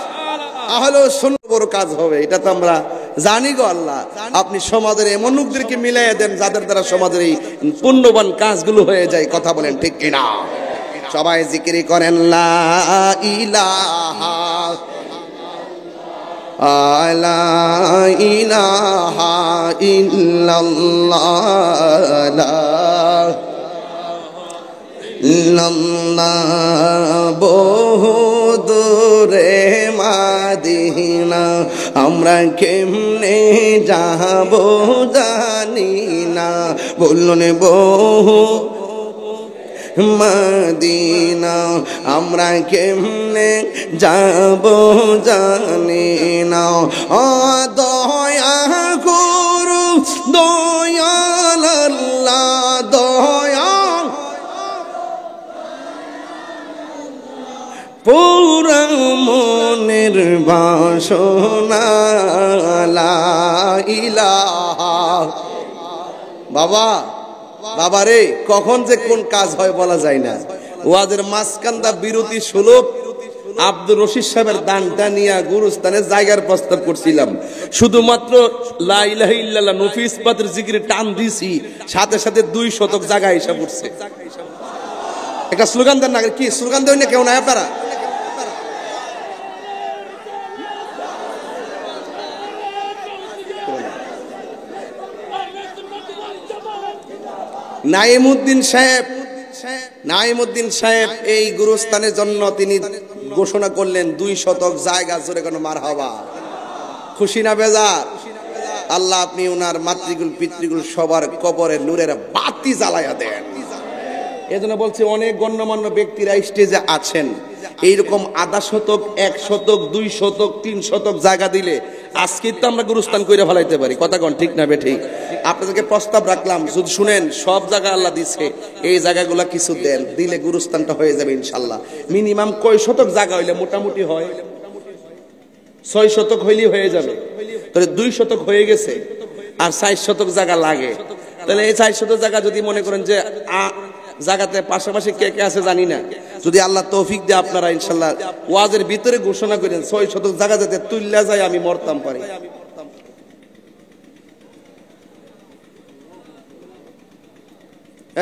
S1: আহলে সুন্নাহ বড় কাজ হবে এটা তো আমরা জানি গো আল্লাহ আপনি সমাজের এমন লোকদেরকে মিলাইয়া দেন যাদের দ্বারা সমাজের এই পুণ্যবান কাজগুলো হয়ে যায় কথা বলেন ঠিক কিনা সবাই জিকির করেন লা ইলাহা লা ইলাহা ইল্লাল্লাহ বহু দূরে মাদিনা আমরা কেমনে যাব জানি না বলুন বহু মদিনা আমরা কেমনে যাব জানি না ও দয়া করু দয়াল আল্লাহ দয়া পুরা মনের বাসনা লা ইলাহা বাবা বাবা রে কখন যে কোন কাজ হয় বলা যায় না ওয়াজের মাঝখানটা বিরতি সুলভ আব্দুর রশিদ সাহেবের দানটা নিয়ে গুরুস্থানের জায়গার প্রস্তাব করছিলাম শুধুমাত্র লা ইলাহা ইল্লাল্লাহ নফি ইসবাতের জিকিরে টান দিছি সাথে সাথে 2 শতক জায়গা এসে পড়ছে একটা স্লোগান দেন না কি স্লোগান দেন না কেউ নাই আপনারা নাইমুদ্দিন সাহেব, নাইমুদ্দিন সাহেব এই গুরুস্থানের জন্য তিনি ঘোষণা করলেন 2 শতক জায়গা। জোরে কোনো মারহাবা। খুশি না বেজার? আল্লাহ আপনি ওনার মাতৃকুল পিতৃকুল সবার কবরে নূরের বাতি জ্বালায়া দেন। এজন্য বলছি অনেক গণ্যমান্য ব্যক্তিরা স্টেজে আছেন, এইরকম 1/2 শতক 1 শতক 2 শতক 3 শতক জায়গা দিলে আজকে তো আমরা গুরুস্থান কইরা ফেলাইতে পারি। কথা কোন ঠিক না বেঠিক? আপনাদেরকে প্রস্তাব রাখলাম, যদি শুনেন সব জায়গা আল্লাহ দিছে, এই জায়গাগুলো কিছু দেন, দিলে গুরুস্থানটা হয়ে যাবে ইনশাল্লাহ। মিনিমাম কয় শতক জায়গা হইলে মোটামুটি হয়? 6 শতক হইলেই হয়ে যাবে। তাহলে 2 শতক হয়ে গেছে, আর 4 শতক জায়গা লাগে। তাহলে এই 4 শতক জায়গা যদি মনে করেন যে জায়গাতে পাশাপাশি কে কে আছে জানি না, যদি আল্লাহ তৌফিক দেয় আপনারা ইনশাল্লাহ ওয়াজের ভিতরে ঘোষণা করেন 6 শতক জায়গা যাতে তুল্লা যায় আমি মরতাম পারি।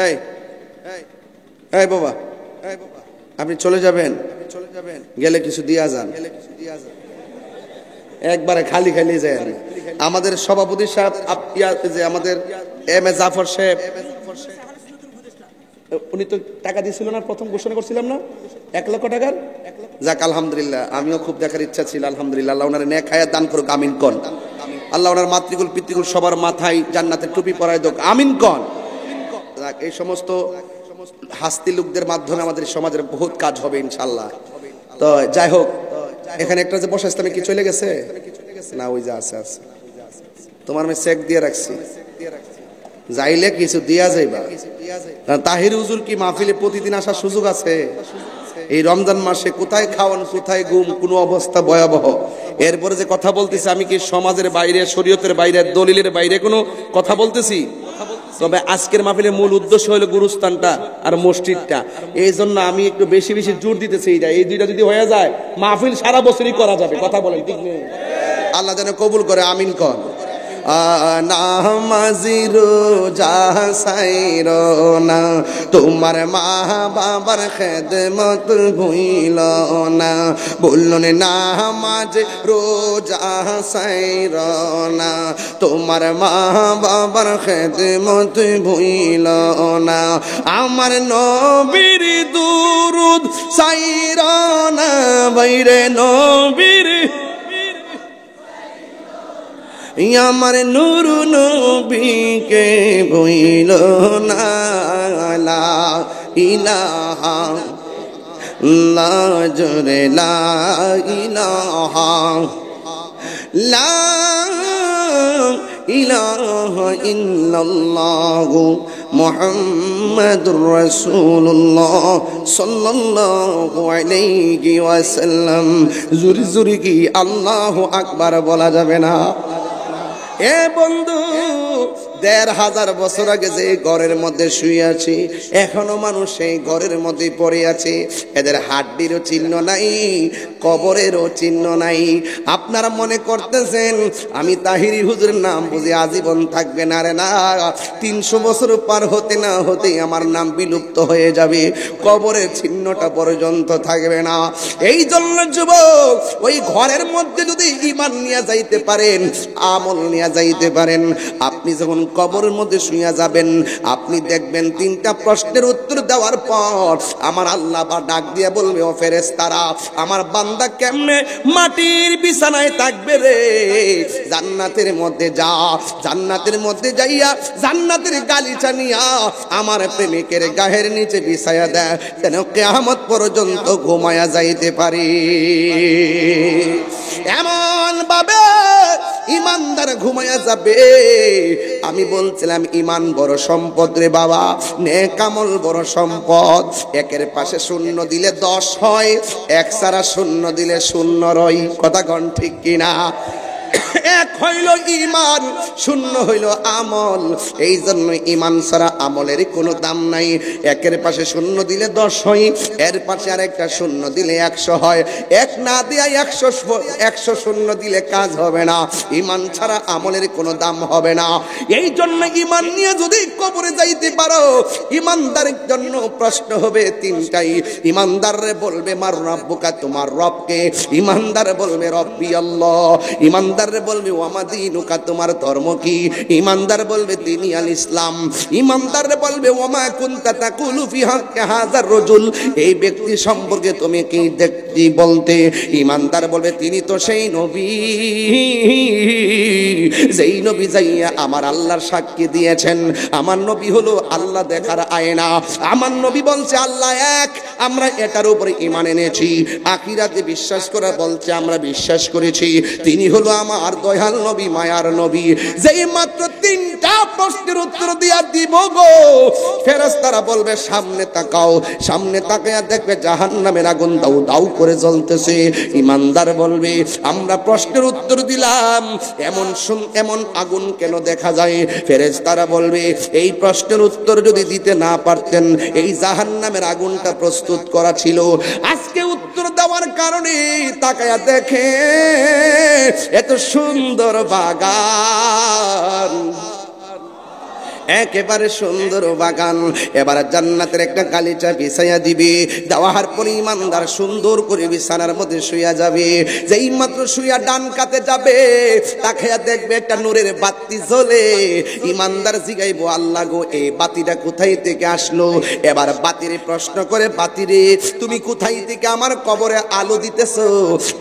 S1: এই এই বাবা, আপনি চলে যাবেন, গেলে কিছু দিয়া যান, একবারে খালি খালি যায়। আমাদের সভাপতি সাহেব যে আমাদের এম এ জাফর সাহেব, উনি তো টাকা দিয়েছিল না, প্রথম ঘোষণা করছিলাম না 1 লক্ষ টাকার। যাক আলহামদুলিল্লাহ, আমিও খুব দেখার ইচ্ছা ছিল। আলহামদুলিল্লাহ, আল্লাহ ওনার নেক হায়াত দান করুক, আমিন কন। আল্লাহ ওনার মাতৃকুল পিতৃকুল সবার মাথায় জান্নাতের টুপি পরায় দেখ, আমিন কন। যাক, এই সমস্ত হাস্তি লোকদের মাধ্যমে আমাদের সমাজের বহুত কাজ হবে ইনশাল্লাহ। তো যাই হোক, এখানে একটা যে বসা ইসলামে কি চলে গেছে না? ওই যে আছে আছে, তোমার আমি চেক দিয়ে রাখছি, যাইলে কিছু দিয়া যাইবা। তাহির হুজুর কি মাহফিলে প্রতিদিন আসার সুযোগ আছে? এই রমজান মাসে কোথায় খাওয়ান, কোথায় ঘুম, কোন অবস্থা ভয়াবহ। এরপরে যে কথা বলতেছি, আমি কি সমাজের বাইরে, শরীয়তের বাইরে, দলিলের বাইরে কোনো কথা বলতেছি? তবে আজকের মাহফিলের মূল উদ্দেশ্য হলো গুরুস্থানটা আর মসজিদটা। এই জন্য আমি একটু বেশি বেশি জোর দিতেছি এইটা। এই দুইটা যদি হয়ে যায় মাহফিল সারা বছরই করা যাবে। কথা বলেন ঠিক নেই? আল্লাহ যেন কবুল করে, আমিন কর। নামাজি রোজা সাইরো না, তোমার মা বাবার খেদমত ভুইল না। বললেন নামাজ রোজা সাইরো না, তোমার মা বাবার খেদমত ভুইল না। আমার নবীর দুরুদ সাইরো না, বাইরে নবীর আমার নূর নবীকে ভুইল না। লা ইলাহা লা জোরে লা ইলাহা লা ইলাহা ইল্লাল্লাহু মুহাম্মাদুর রাসূলুল্লাহ সাল্লাল্লাহু আলাইহি ওয়াসাল্লাম। জোরে জোরে কি আল্লাহু আকবার বলা যাবে না? এ বন্ধু, ১৫০০ বছর আগে যে ঘরের মধ্যে শুয়ে আছি, এখনো মানুষ সেই ঘরের মধ্যে পড়ে আছে। এদের হাড্ডিরও চিহ্ন নাই, কবরেরও চিহ্ন নাই। আপনারা মনে করতেছেন আমি তাহিরি হুজুরের নাম বুঝে আজীবন থাকবে না? রে না, ৩০০ বছর পার হতে না হতেই আমার নাম বিলুপ্ত হয়ে যাবে, কবরের চিহ্নটা পর্যন্ত থাকবে না। এই জন্য যুবক, ওই ঘরের মধ্যে যদি ঈমান নিয়ে যাইতে পারেন, আমল নিয়ে যাইতে পারেন, আপনি যখন কবরের মধ্যে শুয়ে যাবেন, আপনি দেখবেন 3টা প্রশ্নের উত্তর দেওয়ার পর আমার আল্লাহ বা ডাক দিয়ে বলবে, ও ফেরেশতারা, আমার বান্দা কেমনে মাটির বিছানায় থাকবে রে? জান্নাতের মধ্যে যা, জান্নাতের মধ্যে যাইয়া জান্নাতের গালিচা নিয়া আমার প্রেমিকের গায়ের নিচে বিছায়া দেয়, যেন কিয়ামত পর্যন্ত ঘুমায়া যাইতে পারি। এমন ভাবে ইমানদার ঘুমায়া যাবে। আমি বলছিলাম ইমান বড় সম্পদ রে বাবা, নেক আমল বড় সম্পদ। একের পাশে শূন্য দিলে 10 হয়, এক ছাড়া শূন্য দিলে 0 রয়। কথা কন ঠিক কিনা? এক হইল ইমান, 0 হইল আমল। এই জন্য ইমান ছাড়া আমলের কোনো দাম নাই। একের পাশে 0 দিলে 10 হয়, এর পাশে আরেকটা 0 দিলে 100 হয়। এক না দিয়া 100 শূন্য দিলে কাজ হবে না। ইমান ছাড়া আমলের কোনো দাম হবে না। এই জন্য ইমান নিয়ে যদি কবরে যাইতে পারো, ইমানদারের জন্য প্রশ্ন হবে 3টাই। ইমানদাররে বলবে মার রাব্বুকা, তোমার রবকে। ইমানদার বলবে রব্বি আল্লাহ। ইমানদাররে বলবে বলবে ওয়ামা দীনুকা, তোমার ধর্ম কি? ইমানদার বলবে দিনী আল ইসলাম। ইমানদার বলবে ওয়ামা কুনতা তাকুলু ফি হাক্কি হাযার রাজুল, এই ব্যক্তি সম্পর্কে তুমি কি দেখতে বলতে? ইমানদার বলবে তিনি তো সেই নবী যেই নবী যাইয়া আমার আল্লাহর সাক্ষী দিয়েছেন। আমার নবী হলো আল্লাহ দেখার আয়না। আমার নবী বলছে আল্লাহ এক, আমরা এটার উপরে ঈমান এনেছি। আখিরাতে বিশ্বাস করা বলছে আমরা বিশ্বাস করেছি। তিনি হলো আমার দয়াল নবী, মায়ার নবী। যেই মাত্র তিনটা প্রশ্নের উত্তর দিয়া দিব গো, ফেরেশতারা বলবে সামনে তাকাও। সামনে তাকায়া দেখবে জাহান্নামের আগুন দাউ দাউ করে জ্বলতেছে। ইমানদার বলবে আমরা প্রশ্নের উত্তর দিলাম, এমন আগুন কেন দেখা যায়? ফেরেশতারা বলবে এই প্রশ্নের উত্তর যদি দিতে না পারতেন, এই জাহান্নামের আগুনটা প্রস্তুত করা ছিল। আজকে উত্তর দেওয়ার কারণে তাকায়া দেখে এত সুন্দর বাগান, একেবারে সুন্দর বাগান। এবার জান্নাতের একটা গালিচা বিছাইয়া দিবে। দেওয়ার পরে ইমানদার সুন্দর করে বিছানার মধ্যে শুইয়া যাবে। যেই মাত্র শুইয়া ডান কাতে যাবে, তাকায়া দেখবে একটা নূরের বাতি জ্বলে। ইমানদার জিগাইবো আল্লাহ গো, এই বাতিটা কোথায় থেকে আসলো? এবার বাতিরে প্রশ্ন করে, বাতিরে তুমি কোথায় থেকে আমার কবরে আলো দিতেছো?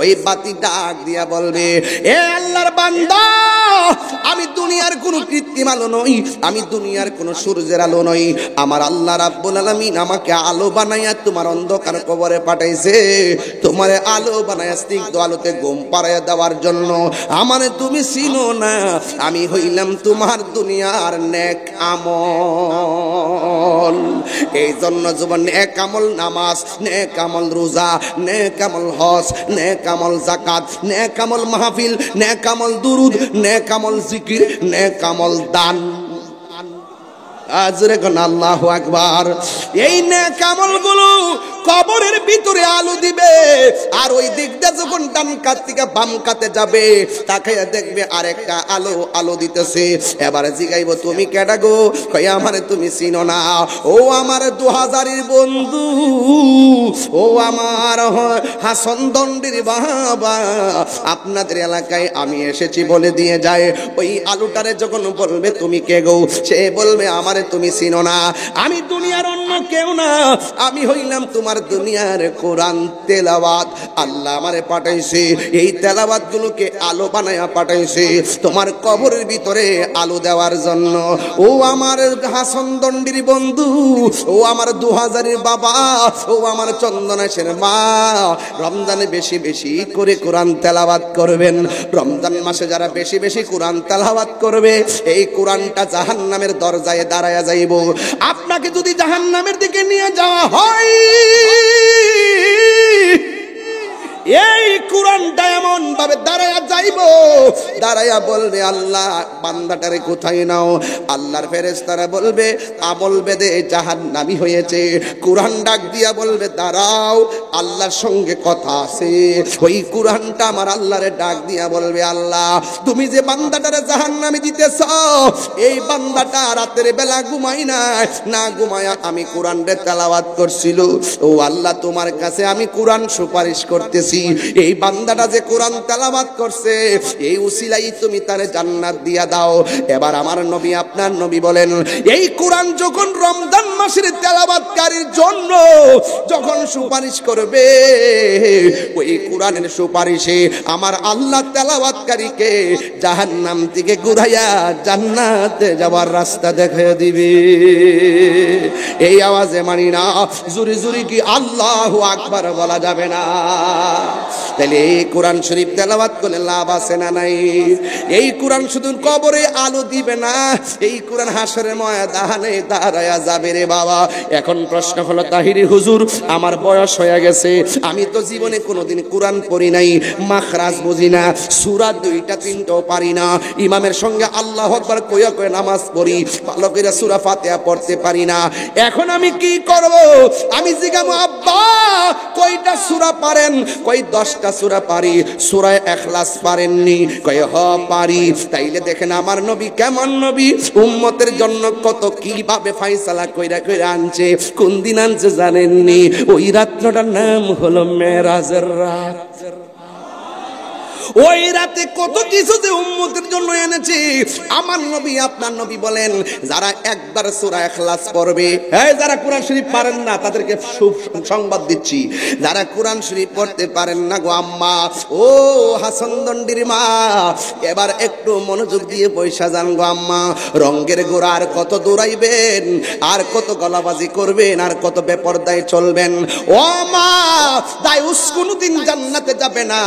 S1: ওই বাতি ডাক দিয়া বলবে এ আল্লাহর বান্দা, আমি দুনিয়ার কোনো কৃত্রিম আলো নই, আমি দুনিয়ার কোন সূর্যের আলো নই। আমার আল্লাহ রাব্বুল আলামিন আমাকে আলো বানাইয়া তোমার অন্ধকার কবরে পাঠাইছে, তোমার আলো বানাইয়া স্নিগ্ধ আলোতে ঘুম পাড়াইয়া দেওয়ার জন্য। আমারে তুমি চিনো না, আমি হইলাম তোমার দুনিয়ার নেক আমল। এই জন্য জীবন নেক আমল, নামাজ, নেক আমল রোজা, নেক আমল হজ, নেক আমল যাকাত, নেক আমল মাহফিল, নেক আমল দুরুদ, নেক আমল জিকির, নেক আমল দান। আজরে কোন আল্লাহু আকবার। এই নেক আমলগুলো কবরের ভিতরে আলো দিবে। আর ওই দিক দিয়ে যখন ডান কাত থেকে বাম কাতে যাবে, তাকাইয়া দেখবে আরেকটা আলো দিতেছে। এবারে জিগাইব তুমি কেডা গো? কই আমারে তুমি চিনো না। ও আমার 2000-এর বন্ধু, ও আমার হাসন দন্ডির বাবা, আপনাদের এলাকায় আমি এসেছি বলে দিয়ে যায়। ওই আলোটারে যখন বলবে তুমি কে গো, সে বলবে আমারে তুমি চিনো না, আমি দুনিয়ার অন্য কেউ না, আমি হইলাম তোমার দুনিয়ার কোরআন তেলাওয়াত। আল্লাহ আমারে পাঠাইছে, এই তেলাওয়াত গুলোকে আলো বানায়া পাঠাইছে তোমার কবরের ভিতরে আলো দেওয়ার জন্য। ও আমার হাসন দন্ডির বন্ধু, ও আমার 2000-এর বাবা, ও আমার চন্দনাশের মা, রমজানে বেশি বেশি করে কোরআন তেলাওয়াত করবেন। রমজান মাসে যারা বেশি বেশি কোরআন তেলাওয়াত করবে, এই কোরআনটা জাহান্নামের দরজায় দাঁড়ায়া যাইব। আপনাকে যদি জাহান্নামের দিকে নিয়ে যাওয়া হয়, এই কোরআনটা এমন ভাবে দাঁড়ায়া যাইব, দাঁড়ায়া বলবে আল্লাহ বান্দাটারে কোথায় নাও? আল্লাহর ফেরেশতারা বলবে আমল বেদে জাহান্নামী হয়েছে। কোরআন ডাক দিয়া বলবে দাঁড়াও, আল্লাহর সঙ্গে কথা আছে। ওই কোরআনটা আমার আল্লাহরে ডাক দিয়া বলবে আল্লাহ তুমি যে বান্দাটারে জাহান্নামী দিতেছ, এই বান্দাটা রাতের বেলা ঘুমাই না ঘুমায়া আমি কোরআনরে তেলাওয়াত করছিল। ও আল্লাহ তোমার কাছে আমি কোরআন সুপারিশ করতেছি, এই বান্দাটা যে কোরআন তেলাওয়াত করছে, এই উসিলাই তুমি তারে জান্নাত দিয়া দাও। এবার আমার নবী আপনার নবী বলেন, এই কোরআন যখন রমজান মাসের তেলাওয়াতকারীর জন্য যখন সুপারিশ করবে, ওই কোরআনের সুপারিশে আমার আল্লাহ তেলাওয়াতকারীকে জাহান্নাম থেকে ঘুরাইয়া জান্নাতে যাওয়ার রাস্তা দেখিয়ে দিবে। এই আওয়াজে মানি না, জুরি জুরি কি আল্লাহু আকবার বলা যাবে না? তাহলে এই কোরআন শরীফ তেলাওয়াত করলে লাভ আছে না নাই? এই কোরআন শুধু কবরে আলো দিবে না, এই কোরআন হাসরের ময়দানে দাঁড়ায়া যাবে রে বাবা। এখন প্রশ্ন হলো তাহিরি হুজুর আমার বয়স হয়ে গেছে, আমি তো জীবনে কোনোদিন কোরআন পড়ি নাই, মাখরাজ বুঝি না, সূরা 2টা 3টাও পারি না, ইমামের সঙ্গে আল্লাহু আকবার কইয়া কইয়া নামাজ পড়ি, ভালো করে সূরা ফাতিহা পড়তে পারি না, এখন আমি কি করব? আমি জিজ্ঞাসা আব্বা কয়টা সূরা পারেন? কই 10টা সূরা পারি। সূরা ইখলাস পারেননি? কই হ পারি। তাইলে দেখেন আমার নবী কেমন নবী, উম্মতের জন্য কত কিভাবে ফয়সালা কইরা কইরা আনছে। কোন দিন আনছে জানেননি? ওই রাত্রটার নাম হলো মেরাজের রাত। ওই রাতে কত কিছু যে উম্মতের জন্য এনেছি। আমার নবী আপনার নবী বলেন, যারা একবার সূরা ইখলাস পড়বে, এই যারা কোরআন শরীফ পারেন না তাদেরকে শুভ সংবাদ দিচ্ছি, যারা কোরআন শরীফ পড়তে পারেন না গো আম্মা, ও হাসান দন্ডির মা, এবার একটু মনোযোগ দিয়ে পয়সা যান গো আম্মা। রঙ্গের গোড়া আর কত দৌড়াইবেন, আর কত গলাবাজি করবেন, আর কত বেপরদায় চলবেন। ও মা, দায়ুস কোনদিন জান্নাতে যাবে না।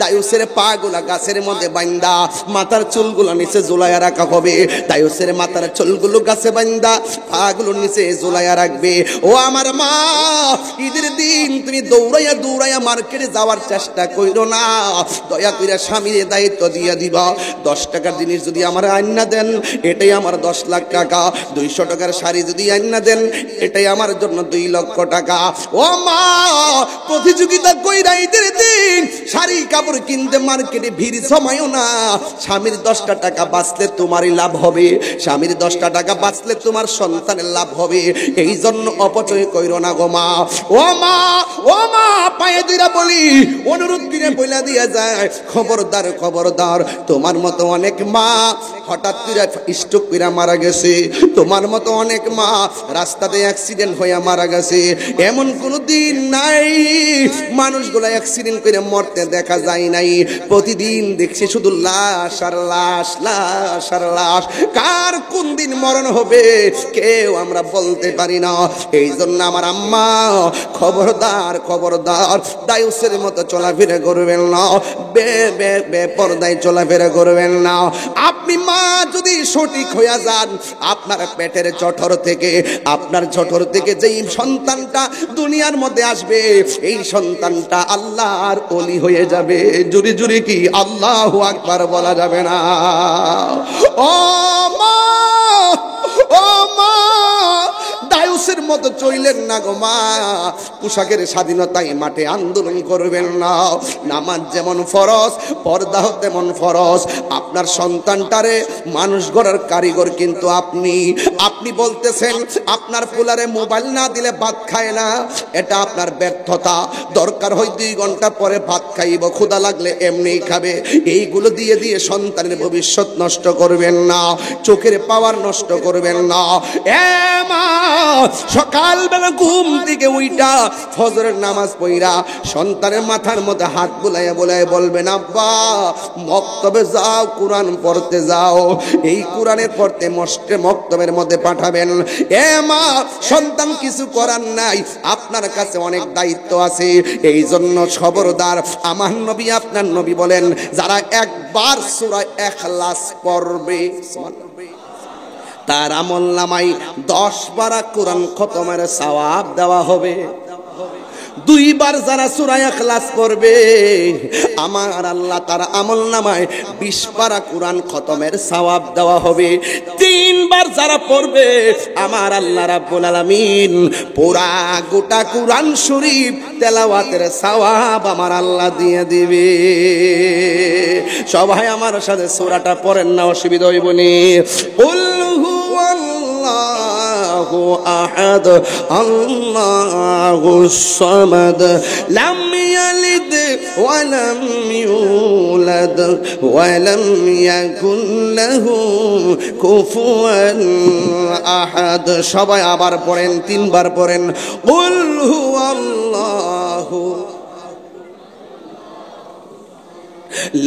S1: দায়ুসের পা গুলা গাছের মধ্যে বাইন্দা, মাথার চুলগুলো নিচে ঝুলাইয়া রাখা হবে। দায়ুসের মাথার চুলগুলো গাছে বাইন্দা, পা গুলো নিচে ঝুলাইয়া রাখবে। ও আমার মা, ঈদের দিন তুমি দৌড়াইয়া দৌড়াইয়া মার্কেটে যাওয়ার চেষ্টা কইরো না। দয়া কইরা স্বামীর দায়িত্ব দিয়ে দিবা। 10 টাকার জিনিস যদি আমার আইনা দেন, এটাই আমার 10 লাখ টাকা। 200 টাকার শাড়ি যদি আইনা দেন, এটাই আমার জন্য 2 লক্ষ টাকা। ও মা, প্রতিযোগিতা কইরা ঈদের দিন শাড়ি কাপড় কিনতে মার্কেটে ভিড় জমাইও না। স্বামীর 10টা টাকা বাঁচলে তোমারই লাভ হবে, স্বামীর 10টা টাকা বাঁচলে তোমার সন্তানের লাভ হবে। এই জন্য অপচয় কইরো না গো মা। ও মা, ও মা, পায়ে দিরা বলি, অনুরোধ করে বইলা দিয়া যায়, খবরদার খবরদার। তোমার মতো অনেক মা হঠাৎ করে স্ট্রোক করে মারা গেছে, তোমার মতো অনেক মা রাস্তাতে অ্যাক্সিডেন্ট হয়ে মারা গেছে। এমন কোনো দিন নাই মানুষগুলো অ্যাক্সিডেন্ট করে মরতে দেখা যায় নাই। প্রতিদিন দেখছি শুধু লাশ আর লাশ, লাশ আর লাশ। কার কোন দিন মরণ হবে কেউ আমরা বলতে পারি না। এই জন্য আমার আম্মা, খবরদার খবরদার, দায়ুসের মতো চলাফেরা করবেন না, বেপরদায় চলাফেরা করবেন না। আপনি মা যদি সঠিক হইয়া যান, আপনার পেটের জঠর থেকে, আপনার জঠর থেকে যেই সন্তানটা দুনিয়ার মধ্যে আসবে, এই সন্তানটা আল্লাহর ওলি হয়ে যাবে। জুরি জুরি কি আল্লাহু আকবার বলা যাবে না? ও মা, ও মা, দায়ুসের মতো চইলেন না গো মা। পোশাকের স্বাধীনতায় মাঠে আন্দোলন করবেন না। নামাজ যেমন ফরজ, পর্দাও তেমন ফরজ। আপনার সন্তানটারে মানুষ গড়ার কারিগর কিন্তু আপনি। আপনি বলতেছেন আপনার পোলারে মোবাইল না দিলে ভাত খায় না, এটা আপনার ব্যর্থতা। দরকার হয় 2 ঘন্টা পরে ভাত খাইব, ক্ষুধা লাগলে এমনিই খাবে। এইগুলো দিয়ে দিয়ে সন্তানের ভবিষ্যৎ নষ্ট করবেন না, চোখের পাওয়ার নষ্ট করবেন না। এ মা, সকালবেলা ঘুম থেকে উইটা ফজরের নামাজ পড়া সন্তানের মাথার মধ্যে হাত বুলাইয়া বুলাইয়া বলবেন, আব্বা মক্তবে যাও, কোরআন পড়তে যাও। এই কোরআনের পড়তে মক্তবের মধ্যে পাঠাবেন। এ মা, সন্তান কিছু করার নাই, আপনার কাছে অনেক দায়িত্ব আছে। এই জন্য খবরদার। আমার নবী আপনার নবী বলেন, যারা একবার সূরা ইখলাস পড়বে তার আমলনামায় 10 পারা কোরআন খতমের সওয়াব দেওয়া হবে। 2 বার যারা সূরা ইখলাস পড়বে, আমার আল্লাহ তার আমলনামায় 20 পারা কোরআন খতমের সওয়াব দেওয়া হবে। 3 বার যারা পড়বে, আমার আল্লাহ রাব্বুল আলামিন পুরা গোটা কোরআন শরীফ তেলাওয়াতের সওয়াব আমার আল্লাহ দিয়ে দিবে। সবাই আমার সাথে সূরাটা পড়েন না, অসুবিধা হইব নি। আল্লাহু আহাদ, আল্লাহুস সামাদ, লাম ইয়ালিদ ওয়া লাম ইউলাদ ওয়া লাম ইয়াকুল লাহু কুফুয়ান আহাদ। সবাই আবার পড়েন, 3 বার পড়েন। কুল হুয়াল্লাহু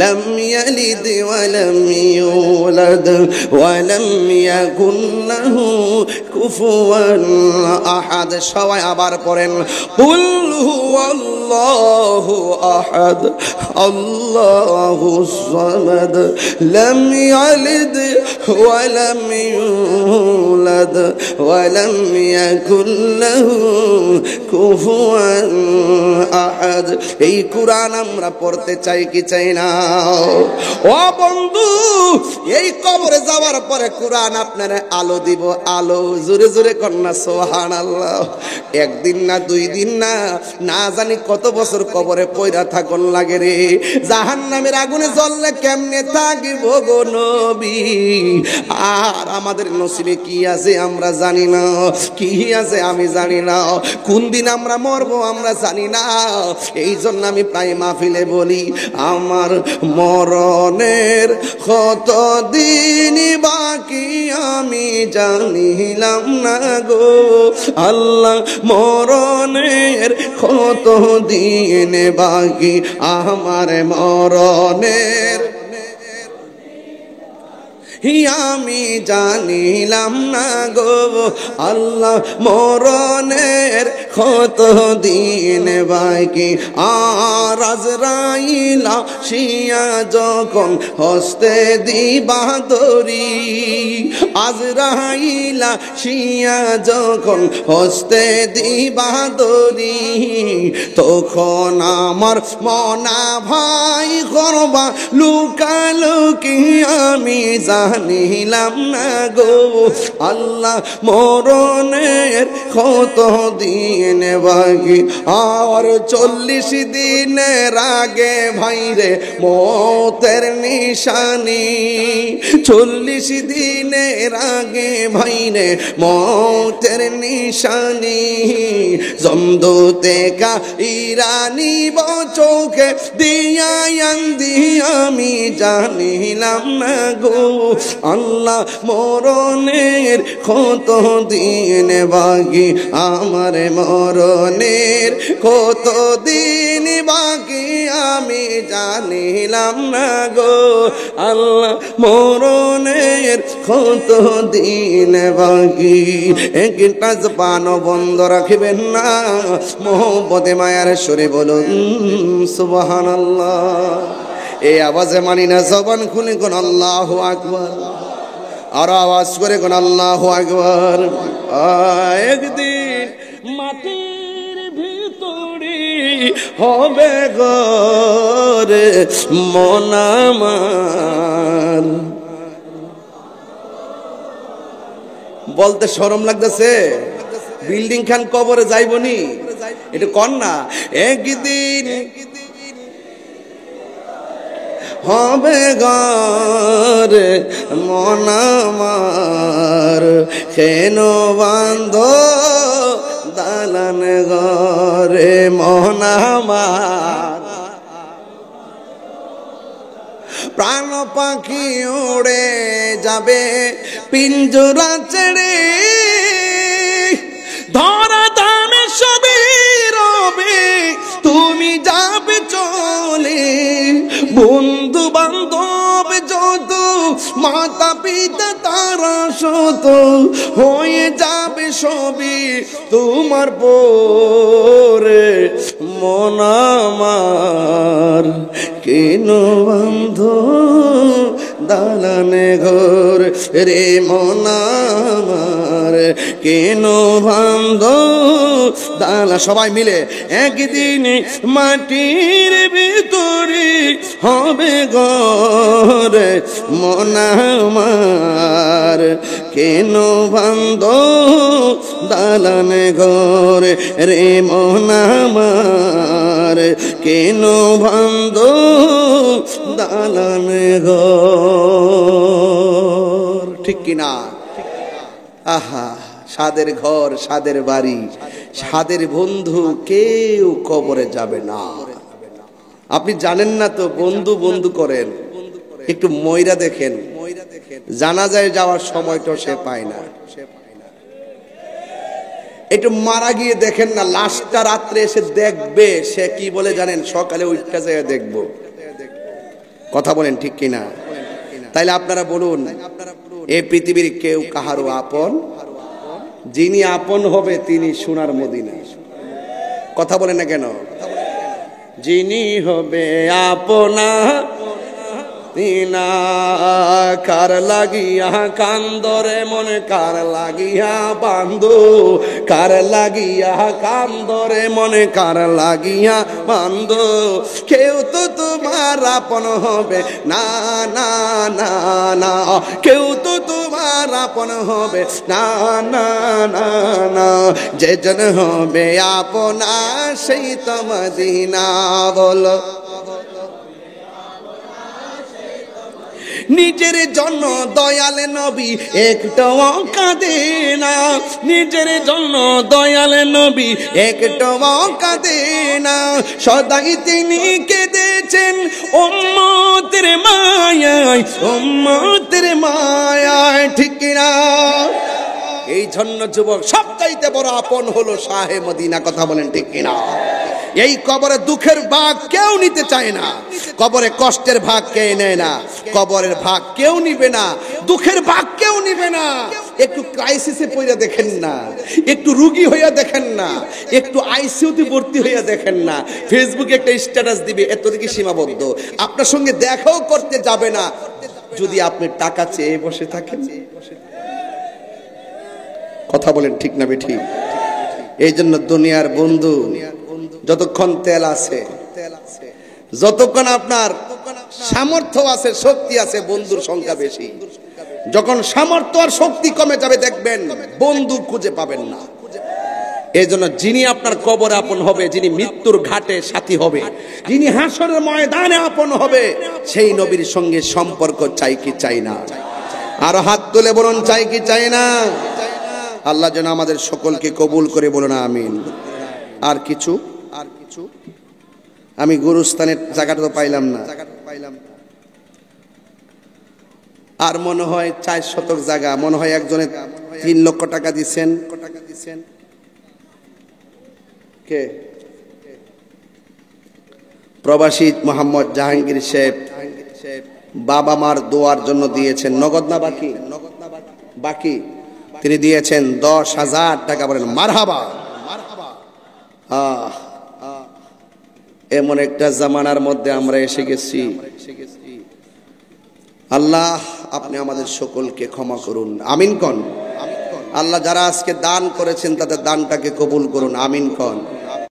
S1: لم يلد ولم يولد ولم يكن له كفوا أحد। সবাই আবার পড়েন, قل هو الله أحد الله الصمد لم يلد ولم يولد ولم يكن له كفوا أحد। এই কোরআন আমরা পড়তে চাই কি চাই না? ও বন্ধু, এই কবরে যাওয়ার পরে কোরআন আপনারে আলো দিব, আলো। জোরে জোরে কন্যা সুবহানাল্লাহ। 1 দিন না 2 দিন না, না জানি কত বছর কবরে পয়রা থাকুন লাগে রে। জাহান্নামের আগুনে জ্বললে কেমনে থাকিব গো নবী? আর আমাদের নসিবে কি আছে আমরা জানি না, কি আছে আমি জানি না, কোন দিন আমরা মরবো আমরা জানি না। এই জন্য আমি প্রায় মাহফিলে বলি, আমার আমার মরণের কত দিন বাকি আমি জানিলাম না গো আল্লাহ মরণের কত দিন বাকি আমার মরণের আমি জানিলাম না গো আল্লাহ মরণের কত দিন বাকি আর আজরাইল আসিয়া যখন হস্তে দিবা দড়ি আজরাইল আসিয়া যখন হস্তে দিবা দড়ি তখন আমার মনা ভাই করবা লুকালুকি আমি জানিলাম না গো আল্লাহ মরণের কত দিন বাকি আর 40 দিনের আগে ভাইরে মতের নিশানি 40 দিনের আগে ভাইরে মতের নিশানি জমদূতে কা ইরানি চোখে দিয়া আমি জানিলাম না গো আল্লাহ মরণের কত দিন বাকি আমার মরণের কত দিন বাকি আমি জানিলাম না গো আল্লাহ মরণের কত দিন বাকি একটা জবান বন্ধ রাখবেন না মোহব্বতে মায়ার সুরে বলুন সুবহানাল্লাহ এই আওয়াজে মানি না জবান খুলে কোন আল্লাহু আকবার আর আওয়াজ করে কোন আল্লাহু আকবার একদিন মাটির ভিতরে হবে ঘরে মন আমার বলতে শরম লাগতেছে বিল্ডিং খান কবরে যাইবনি এটা কর না একদিন হবে ঘরে মন আমার কেন বান্ধ দালান ঘরে মন আমার প্রাণ পাখি উড়ে যাবে পিঞ্জরা ছেড়ে ধরা দামে সবই রবে তুমি যাবে চলে বন্ধু বান্ধব যত মাতা পিতা তারা শত হয়ে যাবে সবই তোমার পরে মন আমার কেন বন্ধ দালানে ঘর রে মন আমার কেন বন্ধ দালা সবাই মিলে একদিন মাটির ভিতরে হবে ঘর মন আমার কেন বন্ধ দালানে ঘর রে মন আমার কেন বন্ধ দালানে ঘর ঠিক কিনা আহা সাদের ঘর সাদের বাড়ি সাদের বন্ধু কেউ কবরে যাবে না আপনি জানেন না তো বন্ধু বন্ধু করেন একটু ময়রা দেখেন জানাজায় যাওয়ার সময়টা সে পায় না একটু মারা গিয়ে দেখেন না লাশটা রাত্রে এসে দেখবে সে কি বলে জানেন সকালে উঠতে যায় দেখবো কথা বলেন ঠিক কিনা তাইলে আপনারা বলুন এই পৃথিবীর কেউ কাহারও আপন যিনি আপন হবে তিনি সোনার মদিনা কথা বলেন না কেন যিনি হবে আপনা তিনা কার লাগিয়া কান্দরে মনে কার লাগিয়া বান্ধু কার লাগিয়া কান্দরে মনে কার লাগিয়া বান্ধু কেউ তো তোমার আপন হবে না না না না কেউ তো তোমার আপন হবে না না না না যে জন হবে আপনা সেই তো মদিনা বলো নিজের জন্য দয়াল নবী একটাও কাঁদে না নিজের জন্য দয়াল নবী একটাও কাঁদে না সদাই তিনি কেঁদে দিয়েছেন উম্মতের মায়ায়, উম্মতের মায়ায়, ঠিক কিনা? এই জন্য যুবক সবচাইতে বড় আপন হলো শাহে মদিনা, কথা বলেন ঠিক কিনা? এই কবরে দুঃখের ভাগ কেউ নিতে চায় না, কবরে কষ্টের ভাগ কেউ নেয় না, কবরের ভাগ কেউ নিবে না, দুঃখের ভাগ কেউ নিবে না। একটু ক্রাইসিসে পড়ে দেখেন না, একটু রুগী হইয়া দেখেন না, একটু আইসিইউতে ভর্তি হইয়া দেখেন না, ফেসবুকে একটা স্ট্যাটাস দিবে, এতদিকে সীমাবদ্ধ। আপনার সঙ্গে দেখাও করতে যাবে না যদি আপনি টাকা চেয়ে বসে থাকেন। কথা বলেন ঠিক না বেঠিক? এই জন্য দুনিয়ার বন্ধু যতক্ষণ তেল আছে, যতক্ষণ আপনার সামর্থ্য আছে, শক্তি আছে, বন্ধুর সংখ্যা বেশি। যখন সামর্থ্য আর শক্তি কমে যাবে দেখবেন বন্ধু খুঁজে পাবেন না। এই জন্য যিনি আপনার কবরে আপন হবে, যিনি মৃত্যুর ঘাটে সাথী হবে, যিনি হাসরের ময়দানে আপন হবে, সেই নবীর সঙ্গে সম্পর্ক চাই কি চাই না? আর হাত তুলে বলুন চাই কি চাই না? আল্লাহ যেন আমাদের সকলকে কবুল করে, বলুন আমিন। আর কিছু আমি গুরুস্থানের জায়গাটা তো পাইলাম না, আর মনে হয় 4 শতক জায়গা, মনে হয় একজনে 3 লক্ষ টাকা দিচ্ছেন। কে? প্রবাসী মোহাম্মদ জাহাঙ্গীর সাহেব বাবা মার দোয়ার জন্য দিয়েছেন। নগদ না বাকি? বাকি। তিনি দিয়েছেন 10,000 টাকা। বলেন মারহাবা। এমন একটা জামানার মধ্যে আমরা এসে গেছি। আল্লাহ আপনি আমাদের সকলকে ক্ষমা করুন, আমিন কন। আল্লাহ যারা আজকে দান করেছেন তাদের দানটাকে কবুল করুন, আমিন কন।